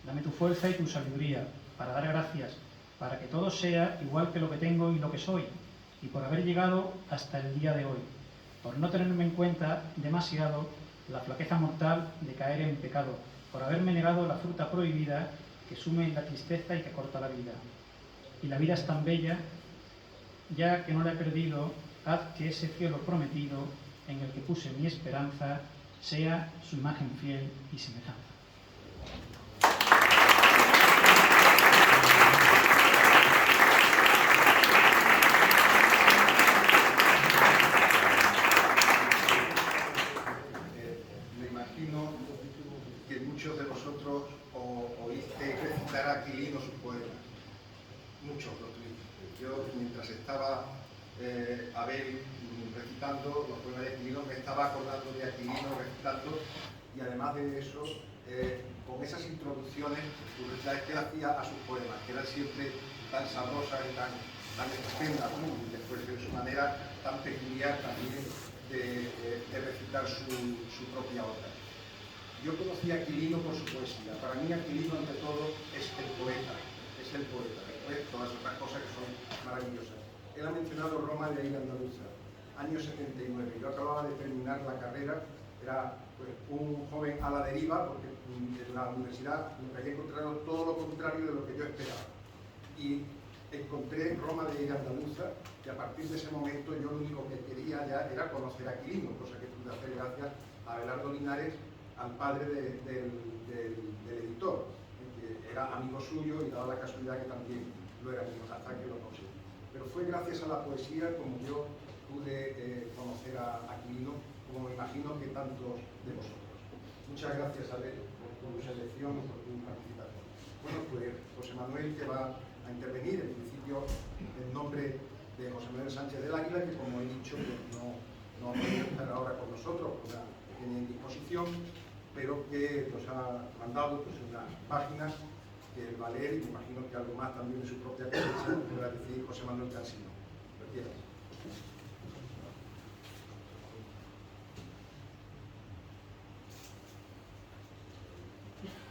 Dame tu fuerza y tu sabiduría para dar gracias, para que todo sea igual que lo que tengo y lo que soy, y por haber llegado hasta el día de hoy, por no tenerme en cuenta demasiado la flaqueza mortal de caer en pecado, por haberme negado la fruta prohibida que sume en la tristeza y que corta la vida. Y la vida es tan bella, ya que no la he perdido, haz que ese cielo prometido en el que puse mi esperanza sea su imagen fiel y semejanza. Me imagino que muchos de vosotros oíste recitar a Aquilino sus poemas. Muchos los tuvisteis. Yo, mientras estaba Abel recitando los poemas de Aquilino, me estaba acordando de Aquilino recitando, y además de eso, con esas introducciones que él hacía a sus poemas, que eran siempre tan sabrosas y tan estupendas, ¿no? Y después de su manera tan peculiar también de recitar su propia obra. Yo conocí a Aquilino por su poesía. Para mí Aquilino, ante todo, es el poeta. Después todas otras cosas que son maravillosas. Él ha mencionado Roma de Aida Andaluza, año 79. Yo acababa de terminar la carrera Era pues, un joven a la deriva, porque en la universidad me había encontrado todo lo contrario de lo que yo esperaba. Y encontré Roma de Andaluza, y a partir de ese momento yo lo único que quería ya era conocer a Quilino, cosa que pude hacer gracias a Abelardo Linares, al padre del editor, que era amigo suyo y daba la casualidad que también lo era mío, hasta que lo conocí. Pero fue gracias a la poesía como yo pude conocer a Quilino, como me imagino que tantos de vosotros. Muchas gracias, Abel, por tu selección y por tu participación. Bueno, pues José Manuel, que va a intervenir, en principio en nombre de José Manuel Sánchez del Águila, que como he dicho, pues no ha podido estar ahora con nosotros por una pequeña indisposición, pero que nos ha mandado pues, unas páginas que él va a leer, y me imagino que algo más también de su propia cosecha podrá decir José Manuel Cansino. Gracias.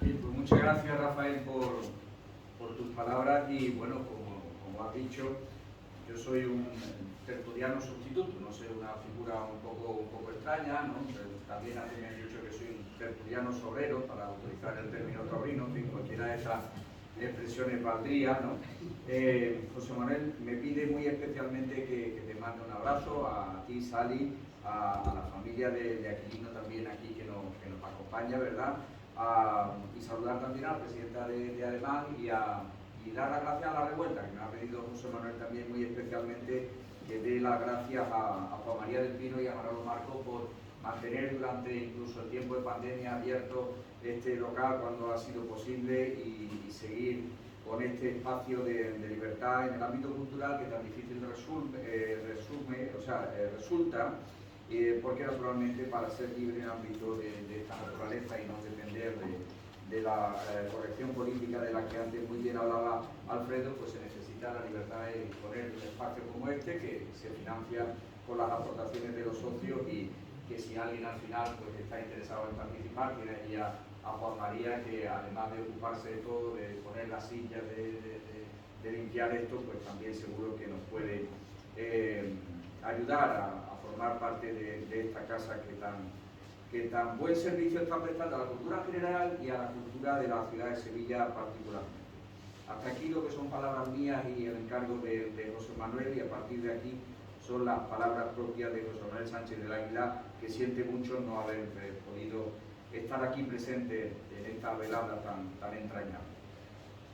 Bien, pues muchas gracias, Rafael, por tus palabras y bueno, como has dicho, yo soy un tertuliano sustituto, no sé, una figura un poco extraña, ¿no? También a mí me han dicho que soy un tertuliano sobrero, para utilizar el término taurino, en fin, cualquiera de esas expresiones valdría, ¿no? José Manuel me pide muy especialmente que te mande un abrazo a ti, Sally, a la familia de Aquilino también aquí que nos acompaña, ¿verdad? Y saludar también a la presidenta de Ademán y dar las gracias a la revuelta, que me ha pedido José Manuel también muy especialmente que dé las gracias a Juan María del Pino y a Manolo Marco por mantener durante incluso el tiempo de pandemia abierto este local cuando ha sido posible y seguir con este espacio de libertad en el ámbito cultural que tan difícil resulta, porque naturalmente para ser libre en el ámbito de esta naturaleza y no depender de la corrección política de la que antes muy bien hablaba Alfredo, pues se necesita la libertad de disponer de un espacio como este que se financia con las aportaciones de los socios y que si alguien al final pues, está interesado en participar, tiene allí a Juan María, que además de ocuparse de todo, de poner las sillas, de limpiar esto, pues también seguro que nos puede ayudar a formar parte de esta casa que tan buen servicio está prestando a la cultura general y a la cultura de la ciudad de Sevilla particularmente. Hasta aquí lo que son palabras mías y el encargo de José Manuel, y a partir de aquí son las palabras propias de José Manuel Sánchez del Águila, que siente mucho no haber podido estar aquí presente en esta velada tan entrañable.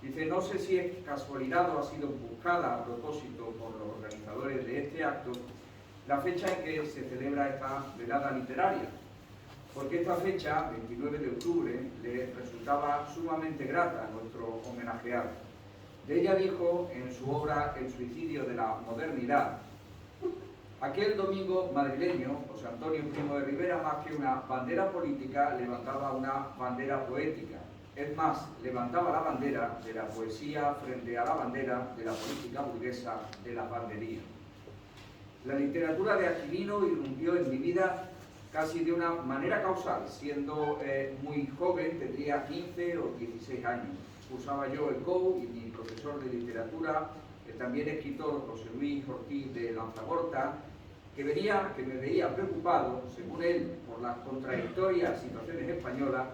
Dice, no sé si es casualidad o ha sido buscada a propósito por los organizadores de este acto la fecha en que se celebra esta velada literaria, porque esta fecha, 29 de octubre, le resultaba sumamente grata a nuestro homenajeado. De ella dijo en su obra El suicidio de la modernidad: aquel domingo madrileño, José Antonio Primo de Rivera, más que una bandera política, levantaba una bandera poética. Es más, levantaba la bandera de la poesía frente a la bandera de la política burguesa de la bandería. La literatura de Aquilino irrumpió en mi vida casi de una manera causal. Siendo muy joven, tendría 15 o 16 años. Cursaba yo el COU y mi profesor de literatura, el también escritor José Luis Ortiz de Lanzagorta, que me veía preocupado, según él, por las contradictorias situaciones españolas,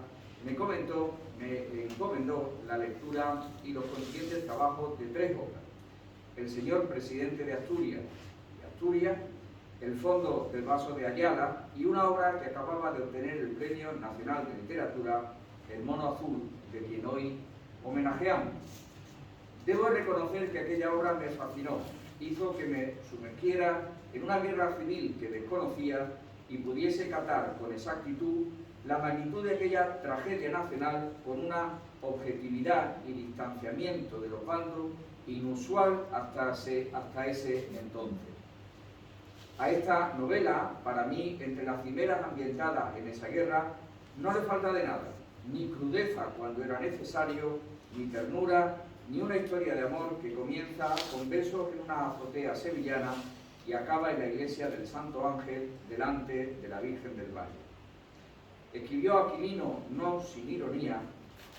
me encomendó la lectura y los consiguientes trabajos de 3 obras: El señor presidente de Asturias, El fondo del vaso de Ayala, y una obra que acababa de obtener el Premio Nacional de Literatura, El mono azul, de quien hoy homenajeamos. Debo reconocer que aquella obra me fascinó, hizo que me sumergiera en una guerra civil que desconocía y pudiese catar con exactitud la magnitud de aquella tragedia nacional con una objetividad y distanciamiento de los bandos inusual hasta ese entonces. A esta novela, para mí, entre las cimeras ambientadas en esa guerra, no le falta de nada, ni crudeza cuando era necesario, ni ternura, ni una historia de amor que comienza con besos en una azotea sevillana y acaba en la iglesia del Santo Ángel delante de la Virgen del Valle. Escribió Aquilino, no sin ironía,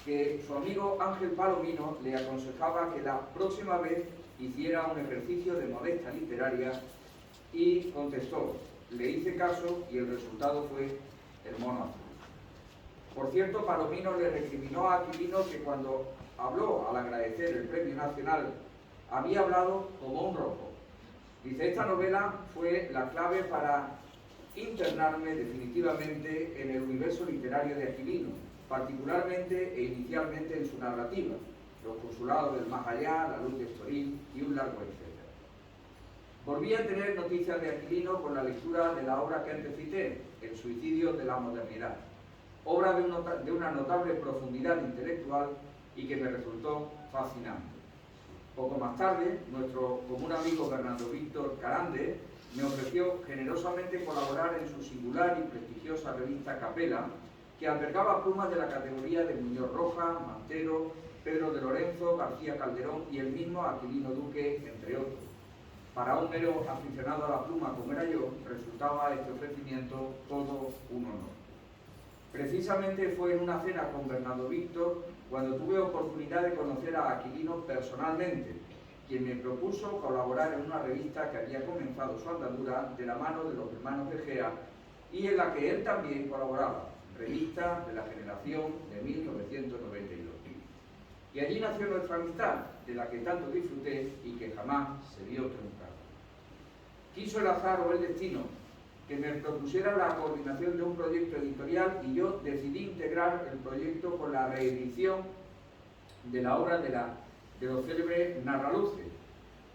que su amigo Ángel Palomino le aconsejaba que la próxima vez hiciera un ejercicio de modestia literaria, y contestó: le hice caso y el resultado fue el mono azul. Por cierto, Palomino le recriminó a Aquilino que cuando habló al agradecer el Premio Nacional había hablado como un rojo. Dice, esta novela fue la clave para internarme definitivamente en el universo literario de Aquilino, particularmente e inicialmente en su narrativa, Los consulados del más allá, La luz de Estoril y un largo etcétera. Volví a tener noticias de Aquilino con la lectura de la obra que antes cité, El suicidio de la modernidad, obra de una notable profundidad intelectual y que me resultó fascinante. Poco más tarde, nuestro común amigo Bernardo Víctor Carande me ofreció generosamente colaborar en su singular y prestigiosa revista Capela, que albergaba plumas de la categoría de Muñoz Roja, Mantero, Pedro de Lorenzo, García Calderón y el mismo Aquilino Duque, entre otros. Para un mero aficionado a la pluma como era yo, resultaba este ofrecimiento todo un honor. Precisamente fue en una cena con Bernardo Víctor cuando tuve oportunidad de conocer a Aquilino personalmente, quien me propuso colaborar en una revista que había comenzado su andadura de la mano de los hermanos de Gea y en la que él también colaboraba, Revista de la Generación de 1992. Y allí nació nuestra amistad, de la que tanto disfruté y que jamás se vio truncada. Quiso el azar o el destino que me propusiera la coordinación de un proyecto editorial y yo decidí integrar el proyecto con la reedición de la obra de los célebres Narraluces,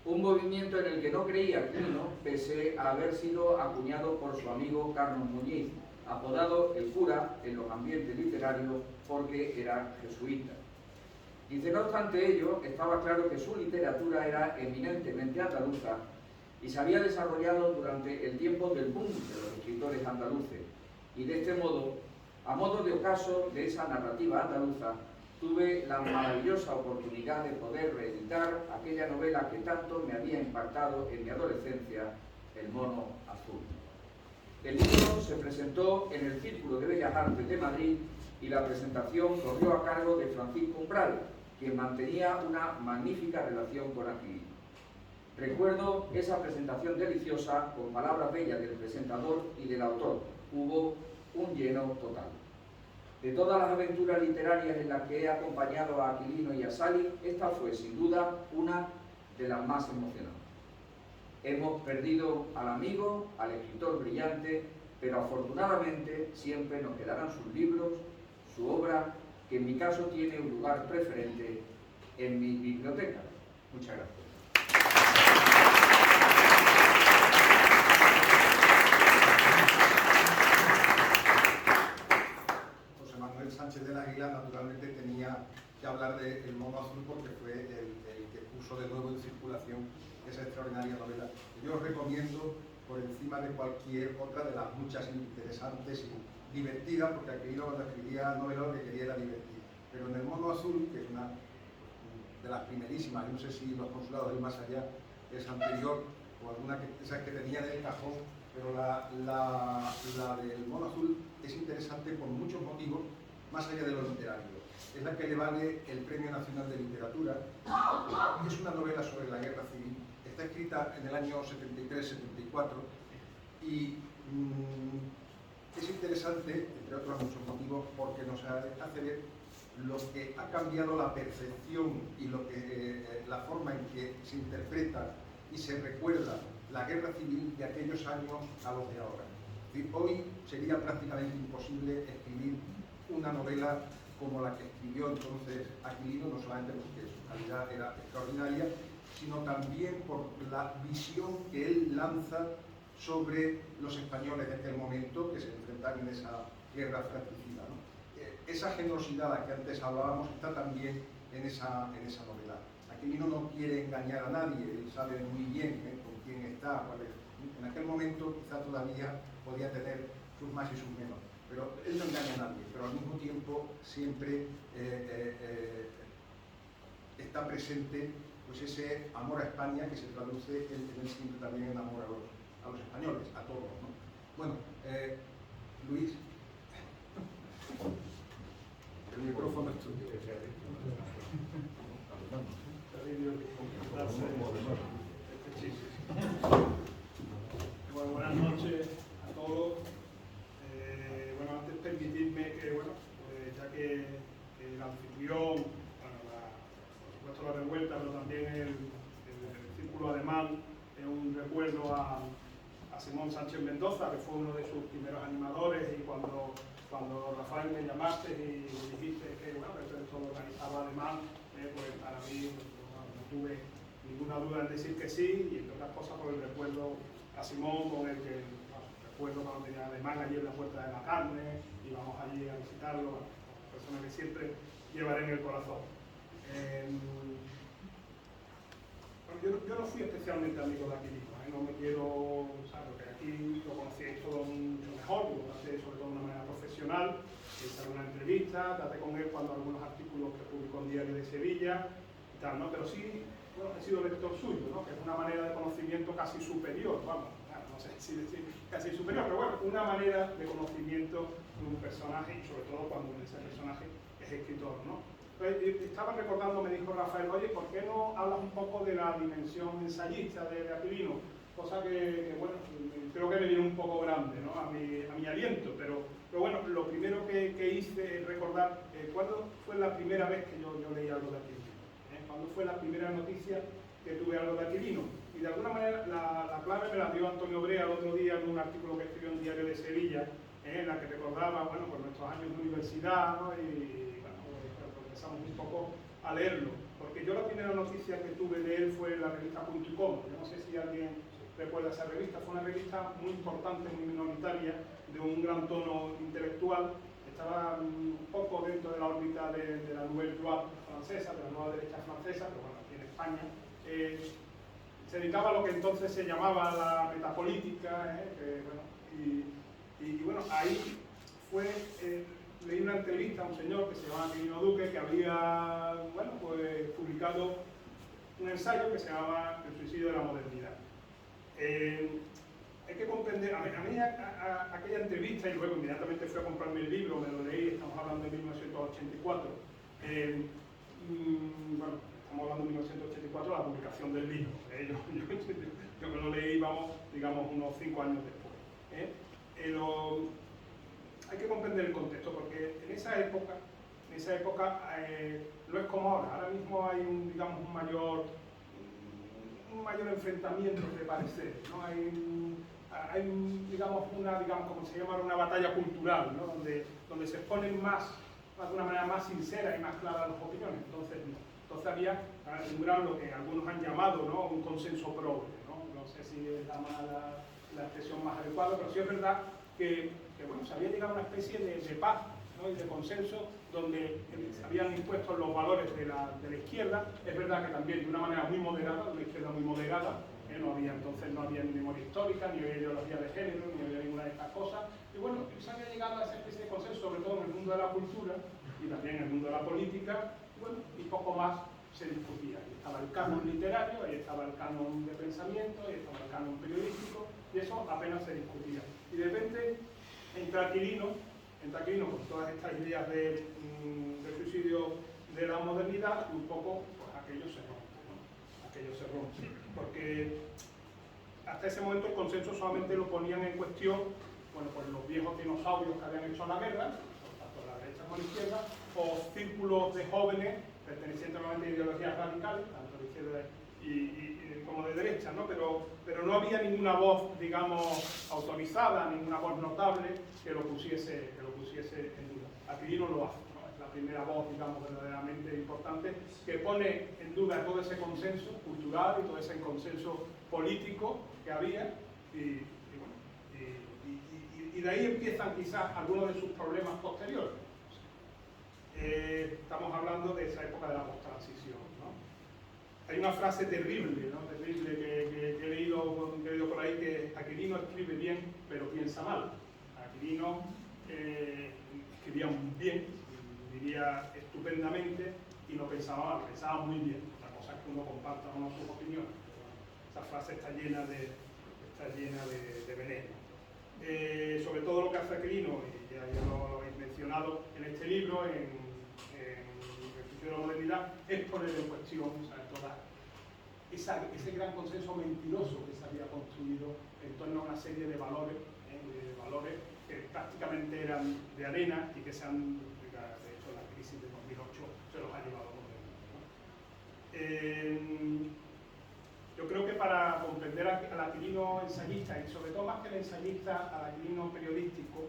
un movimiento en el que no creía Aquilino, pese a haber sido acuñado por su amigo Carlos Muñiz, apodado el cura en los ambientes literarios porque era jesuita. Dice, no obstante ello, estaba claro que su literatura era eminentemente andaluza y se había desarrollado durante el tiempo del boom de los escritores andaluces. Y de este modo, a modo de ocaso de esa narrativa andaluza, tuve la maravillosa oportunidad de poder reeditar aquella novela que tanto me había impactado en mi adolescencia, El mono azul. El libro se presentó en el Círculo de Bellas Artes de Madrid y la presentación corrió a cargo de Francisco Umbral, quien mantenía una magnífica relación con Aquilino. Recuerdo esa presentación deliciosa con palabras bellas del presentador y del autor. Hubo un lleno total. De todas las aventuras literarias en las que he acompañado a Aquilino y a Sally, esta fue sin duda una de las más emocionantes. Hemos perdido al amigo, al escritor brillante, pero afortunadamente siempre nos quedarán sus libros, su obra, que en mi caso tiene un lugar preferente en mi biblioteca. Muchas gracias. José Manuel Sánchez del Águila naturalmente tenía que hablar de El mono azul porque fue el que puso de nuevo en circulación esa extraordinaria novela. Yo os recomiendo por encima de cualquier otra de las muchas interesantes y divertidas, porque Aquilino cuando escribía novela lo que quería era divertir. Pero en El mono azul, que es una de las primerísimas, no sé si Los consulados del más allá es anterior o alguna esas que tenía en el cajón, pero la del mono azul es interesante por muchos motivos, más allá de lo literario. Es la que le vale el Premio Nacional de Literatura. Es una novela sobre la guerra civil. Está escrita en el año 73-74 y es interesante, entre otros muchos motivos, porque nos hace ver lo que ha cambiado la percepción y la forma en que se interpreta y se recuerda la guerra civil de aquellos años a los de ahora. Hoy sería prácticamente imposible escribir una novela como la que escribió entonces Aquilino, no solamente porque su calidad era extraordinaria, sino también por la visión que él lanza sobre los españoles de aquel momento que se enfrentaron en esa guerra fratricida, ¿no? Esa generosidad a la que antes hablábamos está también en esa novela. Aquilino no quiere engañar a nadie, él sabe muy bien con quién está, en aquel momento quizá todavía podía tener sus más y sus menos, pero él no engaña a nadie, pero al mismo tiempo siempre está presente pues ese amor a España que se traduce en siempre también en amor a los españoles, a todos, ¿no? Bueno, Luis, el micrófono es tuyo. Bueno, buenas noches a todos. Bueno, el anfitrión, bueno, por supuesto la revuelta, pero también el círculo alemán, es un recuerdo a Simón Sánchez Mendoza, que fue uno de sus primeros animadores, y cuando Rafael me llamaste y me dijiste que bueno, esto lo organizaba alemán, pues para mí no tuve ninguna duda en decir que sí, y entre otras cosas por el recuerdo a Simón, con el que recuerdo cuando tenía alemán allí en la Puerta de la Carne, íbamos allí a visitarlo, persona que siempre llevaré en el corazón. Yo no fui especialmente amigo de Aquilino, no me quiero, porque aquí lo conocíais todo mucho mejor, lo traté sobre todo de una manera profesional, hice una entrevista, traté con él cuando algunos artículos que publicó en Diario de Sevilla y tal, ¿no? Pero sí, bueno, he sido lector suyo, ¿no? Que es una manera de conocimiento casi superior, vamos, no sé si decir casi superior, pero bueno, una manera de conocimiento de un personaje, y sobre todo cuando ese personaje es escritor, ¿no? Estaba recordando, me dijo Rafael, oye, ¿por qué no hablas un poco de la dimensión ensayista de Aquilino? Cosa que bueno, creo que me viene un poco grande, ¿no? a mi aliento, pero bueno, lo primero que hice es recordar cuándo fue la primera vez que yo leí algo de Aquilino, cuándo fue la primera noticia que tuve algo de Aquilino. Y de alguna manera la clave me la dio Antonio Brea el otro día en un artículo que escribió en Diario de Sevilla, en la que recordaba, bueno, pues nuestros años de universidad, ¿no? Y bueno, empezamos un poco a leerlo, porque yo la primera noticia que tuve de él fue en la revista Punto y Coma. Yo no sé si alguien recuerda esa revista, fue una revista muy importante, muy minoritaria, de un gran tono intelectual, estaba un poco dentro de la órbita de la Nouvelle Droite francesa, de la nueva derecha francesa, pero bueno, aquí en España. Se dedicaba a lo que entonces se llamaba la metapolítica, y bueno, ahí fue, leí una entrevista a un señor que se llamaba Aquilino Duque, que había, bueno, pues publicado un ensayo que se llamaba El suicidio de la modernidad. Hay que comprender, a mí aquella entrevista, y luego inmediatamente fui a comprarme el libro, me lo leí, estamos hablando de 1984, bueno, estamos hablando de 1984, la publicación del libro, yo me lo leí, vamos, digamos, unos 5 años después. Hay que comprender el contexto, porque en esa época no es como ahora mismo hay un mayor enfrentamiento de pareceres, ¿no? Hay como se llama, una batalla cultural, ¿no? donde se exponen de una manera más sincera y más clara las opiniones. Entonces había lo que algunos han llamado, ¿no? Un consenso progre, ¿no? No sé si es la expresión más adecuada, pero sí es verdad que bueno, se había llegado a una especie de paz, ¿no? Y de consenso, donde se habían impuesto los valores de la izquierda. Es verdad que también de una manera muy moderada, una izquierda muy moderada, no había ni memoria histórica, ni ideología de género, ni había ninguna de estas cosas. Y bueno, se había llegado a esa especie de consenso, sobre todo en el mundo de la cultura y también en el mundo de la política, y poco más se discutía. Ahí estaba el canon literario, ahí estaba el canon de pensamiento, ahí estaba el canon periodístico, y eso apenas se discutía. Y de repente entra Aquilino con todas estas ideas de suicidio de la modernidad, y un poco pues aquello se rompe, ¿no? Aquello se rompe, porque hasta ese momento el consenso solamente lo ponían en cuestión, bueno, pues los viejos dinosaurios que habían hecho la guerra, tanto la derecha como la izquierda, o círculos de jóvenes pertenecientes a ideologías radicales, tanto de izquierda como de derecha, ¿no? Pero no había ninguna voz, digamos, autorizada, ninguna voz notable que lo pusiese en duda. Aquilino lo hace, ¿no? Es la primera voz, digamos, verdaderamente importante que pone en duda todo ese consenso cultural y todo ese consenso político que había, y de ahí empiezan quizás algunos de sus problemas posteriores. Estamos hablando de esa época de la posttransición, ¿no? Hay una frase terrible, ¿no? Terrible que he leído por ahí, que Aquilino escribe bien, pero piensa mal. Aquilino escribía bien, diría estupendamente, y no pensaba mal, pensaba muy bien. La cosa es que uno comparta o no sus opiniones. Esa frase está llena de veneno. Sobre todo lo que hace Aquilino, y ya lo habéis mencionado en este libro, en El suicidio de la modernidad, es poner en cuestión, toda ese gran consenso mentiroso que se había construido en torno a una serie de valores que prácticamente eran de arena y que se han, de hecho, crisis de 2008 se los ha llevado por delante, ¿no? Yo creo que para comprender al Aquilino ensayista, y sobre todo más que el ensayista, al Aquilino periodístico,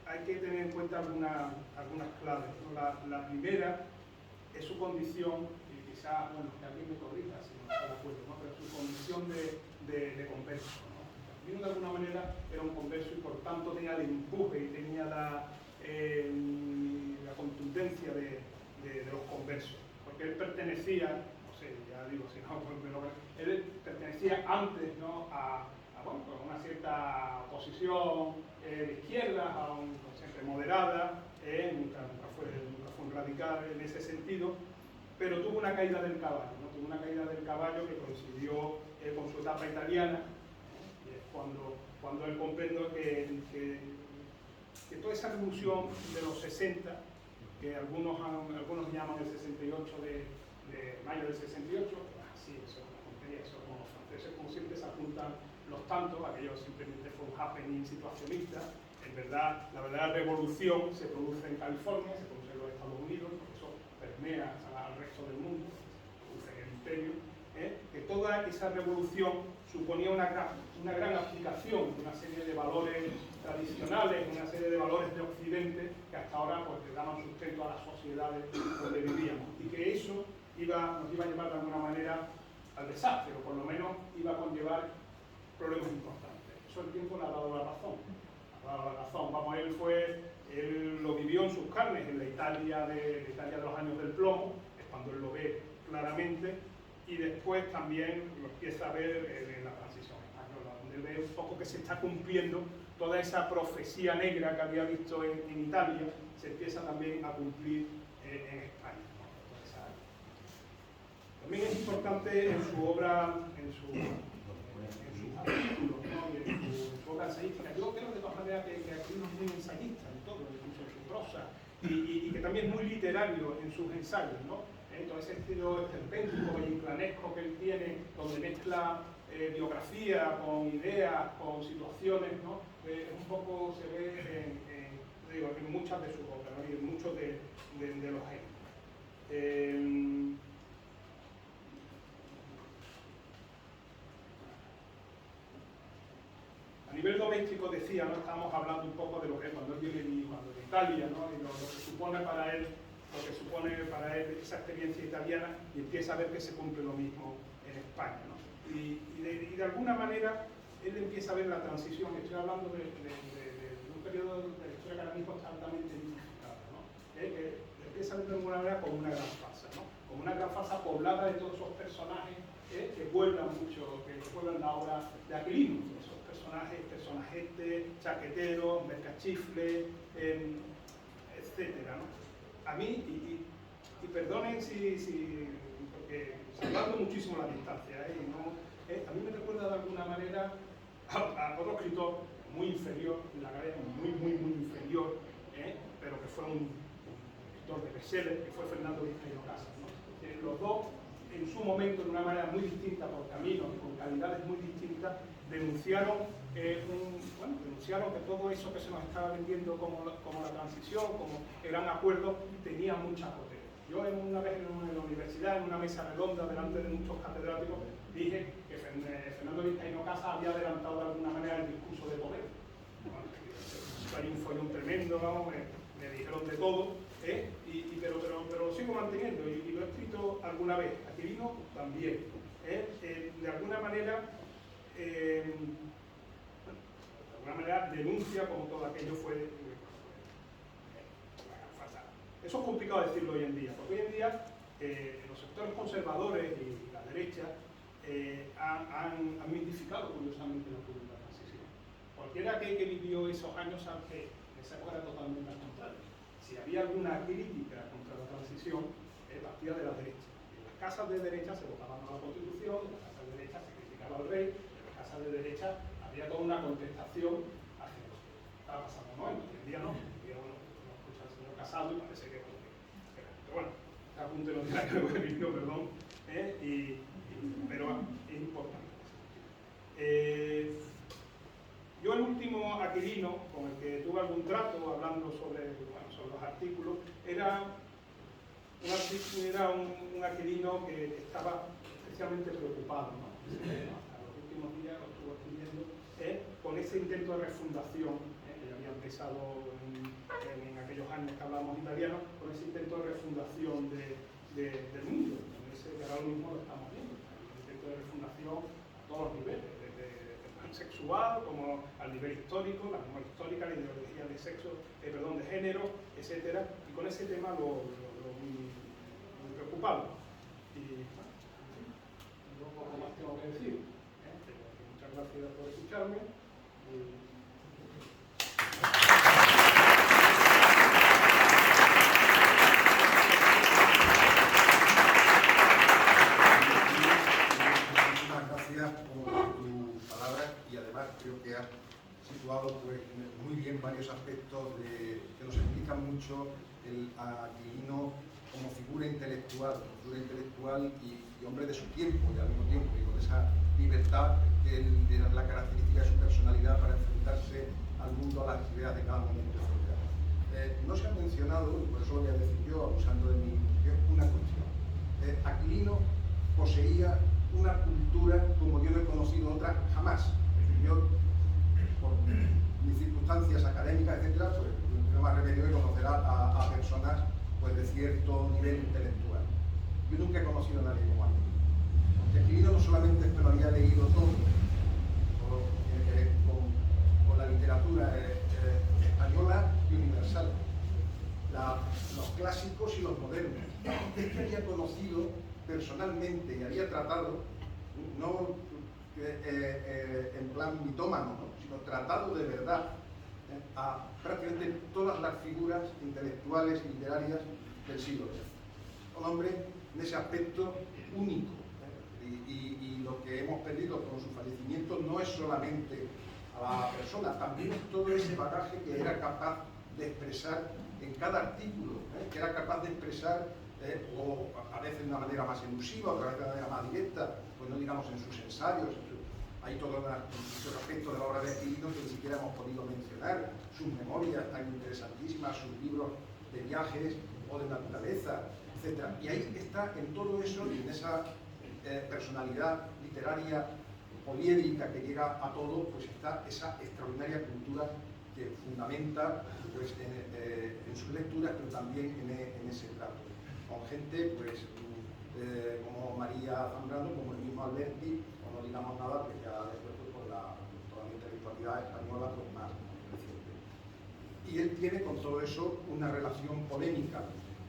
hay que tener en cuenta algunas claves, ¿no? La primera es su condición, y quizás, bueno, que alguien me corrija si no está de acuerdo, ¿no? Pero su condición de converso, ¿no? Aquilino de alguna manera era un converso y por tanto tenía el empuje y tenía la contundencia de los conversos, porque él pertenecía, no sé, ya digo, si no, pero él pertenecía antes, ¿no? a una cierta oposición de izquierda, siempre moderada, nunca fue un radical en ese sentido, pero tuvo una caída del caballo, ¿no? Tuvo una caída del caballo que coincidió con su etapa italiana, y es cuando él comprende que toda esa revolución de los 60, que algunos llaman el 68 de mayo del 68, sí, eso es una tontería, eso como los franceses como siempre se apuntan los tantos, aquello simplemente fue un happening situacionista. En verdad, la verdadera revolución se produce en California, se produce en los Estados Unidos, porque eso permea al resto del mundo, se produce en el imperio, que toda esa revolución suponía una gran aplicación de una serie de valores tradicionales, una serie de valores de Occidente que hasta ahora pues, le daban sustento a las sociedades donde vivíamos, y que eso nos iba a llevar de alguna manera al desastre, o por lo menos iba a conllevar problemas importantes. Eso el tiempo le ha dado la razón. Vamos, él lo vivió en sus carnes, en la Italia de los años del plomo, es cuando él lo ve claramente, y después también lo empieza a ver en la transición española, donde él ve un poco que se está cumpliendo toda esa profecía negra que había visto en Italia, se empieza también a cumplir en España, ¿no? También es importante en su obra, en sus artículos, ¿no? Y en su obra ensayística. Yo creo de todas maneras que Aquilino es muy ensayista en todo, incluso en su prosa, y que también es muy literario en sus ensayos, ¿no? Todo ese estilo esperpéntico y inclanesco que él tiene, donde mezcla biografía con ideas, con situaciones, ¿no? Un poco se ve en muchas de sus obras, ¿no? Y en muchos de los géneros. A nivel doméstico decía, ¿no? Estábamos hablando un poco de lo que es cuando él viene cuando de Italia, ¿no? Y lo que supone para él esa experiencia italiana, y empieza a ver que se cumple lo mismo en España, ¿no? Y de alguna manera él empieza a ver la transición. Estoy hablando de un periodo de la historia que ahora mismo está altamente identificada, ¿no? Que empieza a ver de alguna manera como una gran farsa, ¿no? Como una gran farsa poblada de todos esos personajes que vuelvan mucho, que vuelvan la obra de Aquilino, esos personajetes, chaqueteros, mercachifles, etcétera, ¿no? A mí, y perdonen porque salvando muchísimo la distancia, y no, a mí me recuerda de alguna manera a otro escritor muy inferior, en la carrera muy inferior, pero que fue un escritor de bestseller, que fue Fernando Vizcaíno Casas, ¿no? Los dos, en su momento, de una manera muy distinta, por caminos y con calidades muy distintas, denunciaron que todo eso que se nos estaba vendiendo como la transición, como el gran acuerdo, tenía mucha potencia. Yo una vez en la universidad, en una mesa redonda delante de muchos catedráticos, dije que Fernando Vizcaíno Casas había adelantado de alguna manera el discurso de poder. Bueno, hay un follón tremendo, vamos, me dijeron de todo, pero lo sigo manteniendo y lo he escrito alguna vez. Aquilino también. De alguna manera denuncia como todo aquello fue falsa. Eso es complicado decirlo hoy en día, porque hoy en día los sectores conservadores y la derecha han mitificado curiosamente la transición. Cualquiera que vivió esos años sabe que en esa época era totalmente al contrario. Si había alguna crítica contra la transición, partía de la derecha. En las casas de derecha se votaba por la Constitución, en las casas de derecha se criticaba al rey, en las casas de derecha había toda una contestación hacia lo que estaba pasando. No, hoy en día no. Hoy en día, bueno, uno escucha al señor Casado y parece que pero bueno, este apunte no tiene que ver con el vino, perdón, pero es importante. Yo Yo el último Aquilino con el que tuve algún trato hablando sobre, bueno, sobre los artículos era un Aquilino que estaba especialmente preocupado, ¿no? Hasta los últimos días lo estuvo escribiendo con ese intento de refundación que había empezado en aquellos años que hablábamos italiano, con ese intento de refundación del mundo, que ahora mismo lo estamos viendo, un intento de refundación a todos los niveles, desde el plan sexual como al nivel histórico, la memoria histórica, la ideología de sexo, de género, etcétera, y con ese tema lo muy preocupado. Y bueno, poco más tengo que decir. Muchas gracias por escucharme. Muchísimas gracias por tus palabras y además creo que has situado pues, muy bien varios aspectos que nos explican mucho el Aquilino como figura intelectual y hombre de su tiempo y al mismo tiempo y con esa libertad que era la característica de su personalidad para enfrentarse al mundo, a las ideas de cada momento, etc. No se ha mencionado, y por eso lo voy a decir yo, abusando de mí, una cuestión. Aquilino poseía una cultura como yo no he conocido otra jamás. Es decir, yo, por mis circunstancias académicas, etc., pues no tengo más remedio que conocer a personas pues, de cierto nivel intelectual. Yo nunca he conocido a nadie como Aquilino. Porque Aquilino no solamente es que lo había leído todo tiene que ver con la literatura española y universal, los clásicos y los modernos. Es que había conocido personalmente y había tratado, no en plan mitómano, ¿no? Sino tratado de verdad a prácticamente todas las figuras intelectuales y literarias del siglo XX. Un hombre en ese aspecto único. Y lo que hemos perdido con su fallecimiento no es solamente a la persona, también es todo ese bagaje que era capaz de expresar en cada artículo, que era capaz de expresar o a veces de una manera más elusiva, otra vez de una manera más directa, pues no digamos en sus ensayos. Hay todos los aspectos de la obra de Aquilino que ni siquiera hemos podido mencionar, sus memorias tan interesantísimas, sus libros de viajes o de naturaleza, etc. Y ahí está, en todo eso y en esa personalidad literaria poliédrica que llega a todo, pues está esa extraordinaria cultura que fundamenta pues, en sus lecturas, pero también en ese trato. Con gente pues, como María Zambrano, como el mismo Alberti, o no digamos nada, que ya después pues, con toda la intelectualidad española pues, más reciente. Y él tiene con todo eso una relación polémica.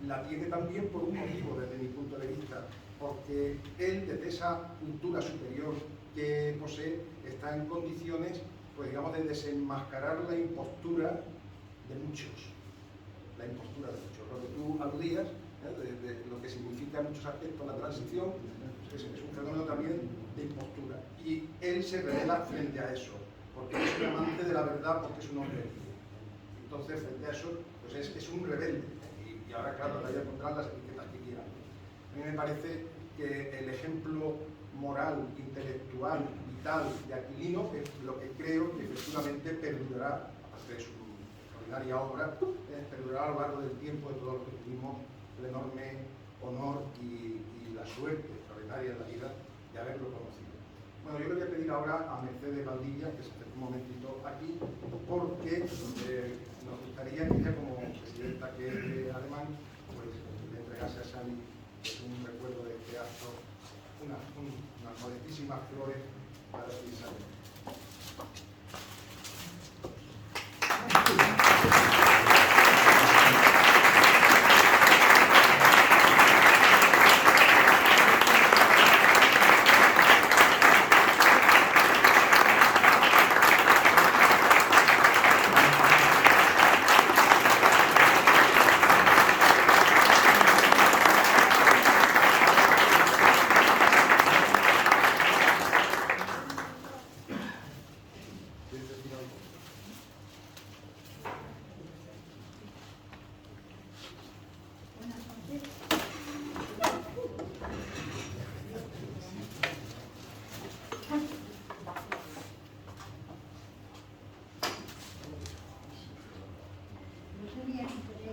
La tiene también por un motivo, desde mi punto de vista, porque él, desde esa cultura superior que posee, está en condiciones, pues digamos, de desenmascarar la impostura de muchos. La impostura de muchos. Lo que tú aludías, de lo que significa en muchos aspectos la transición, es un fenómeno también de impostura. Y él se revela frente a eso, porque es un amante de la verdad, porque es un hombre libre. Entonces, frente a eso, pues es un rebelde. Y ahora, claro, hay que encontrar las etiquetas que quieran. A mí me parece que el ejemplo moral, intelectual, vital de Aquilino es lo que creo que efectivamente perdurará, aparte de su extraordinaria obra, perdurará a lo largo del tiempo de todos los que tuvimos el enorme honor y la suerte extraordinaria de la vida de haberlo conocido. Bueno, yo le voy a pedir ahora a Mercedes Valdivia que se acerque un momentito aquí, porque nos gustaría que ella, como presidenta que es de Alemán, pues le entregase a Sally pues, un recuerdo de este acto, unas modestísimas flores para ti, Sally.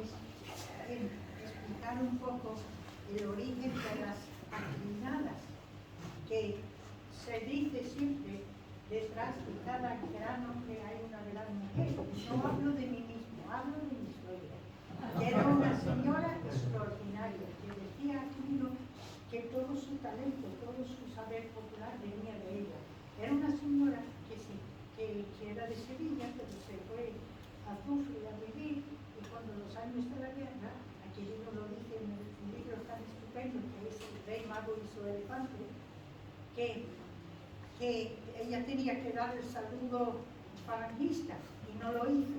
es explicar un poco el origen de las aclinadas, que se dice siempre detrás de cada gran hombre hay una gran mujer. No hablo de mí mismo, hablo de mi suegra, que era una señora extraordinaria, que decía Aquino que todo su talento, todo su saber popular venía de ella. Era una señora que sí, que era de Sevilla, pero se fue a Zufre a vivir, y cuando los años de la guerra, aquí uno lo dice en el libro tan estupendo que es El Rey Mago y su elefante, que ella tenía que dar el saludo falangista y no lo hizo.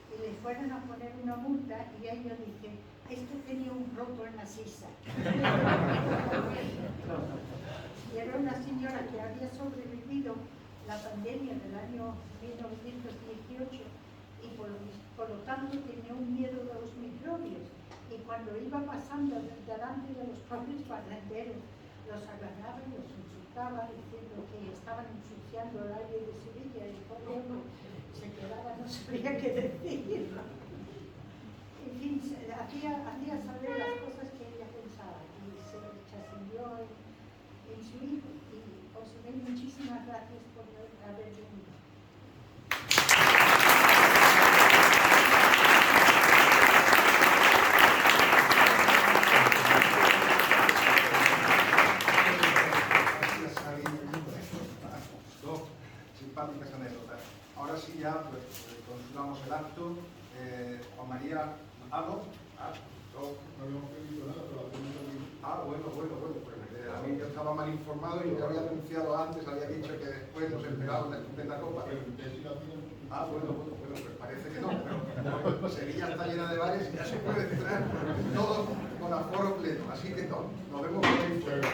Y le fueron a poner una multa y ella dice, este tenía un roto en la sisa. Y era una señora que había sobrevivido la pandemia del año 1918 y por lo tanto tenía un miedo de los microbios. Y cuando iba pasando delante de los pobres barrenderos, los agarraba y los insultaba diciendo que estaban ensuciando el aire de Sevilla y el pobre hombre se quedaba, no sabía qué decir. En fin, hacía saber las cosas que ella pensaba y se trascendió en su hijo. Y José, muchísimas gracias por haber venido. Simpáticas anécdotas. Ahora sí ya pues consultamos el acto. Juan María, ¿no? Bueno, pues a mí yo estaba mal informado y yo había anunciado antes, había dicho que después nos entregaba una estupenda copa. Bueno, pues parece que no, pero Sevilla está llena de bares y ya se puede entrar todos con aforo pleno, así que no, nos vemos por ahí fuera.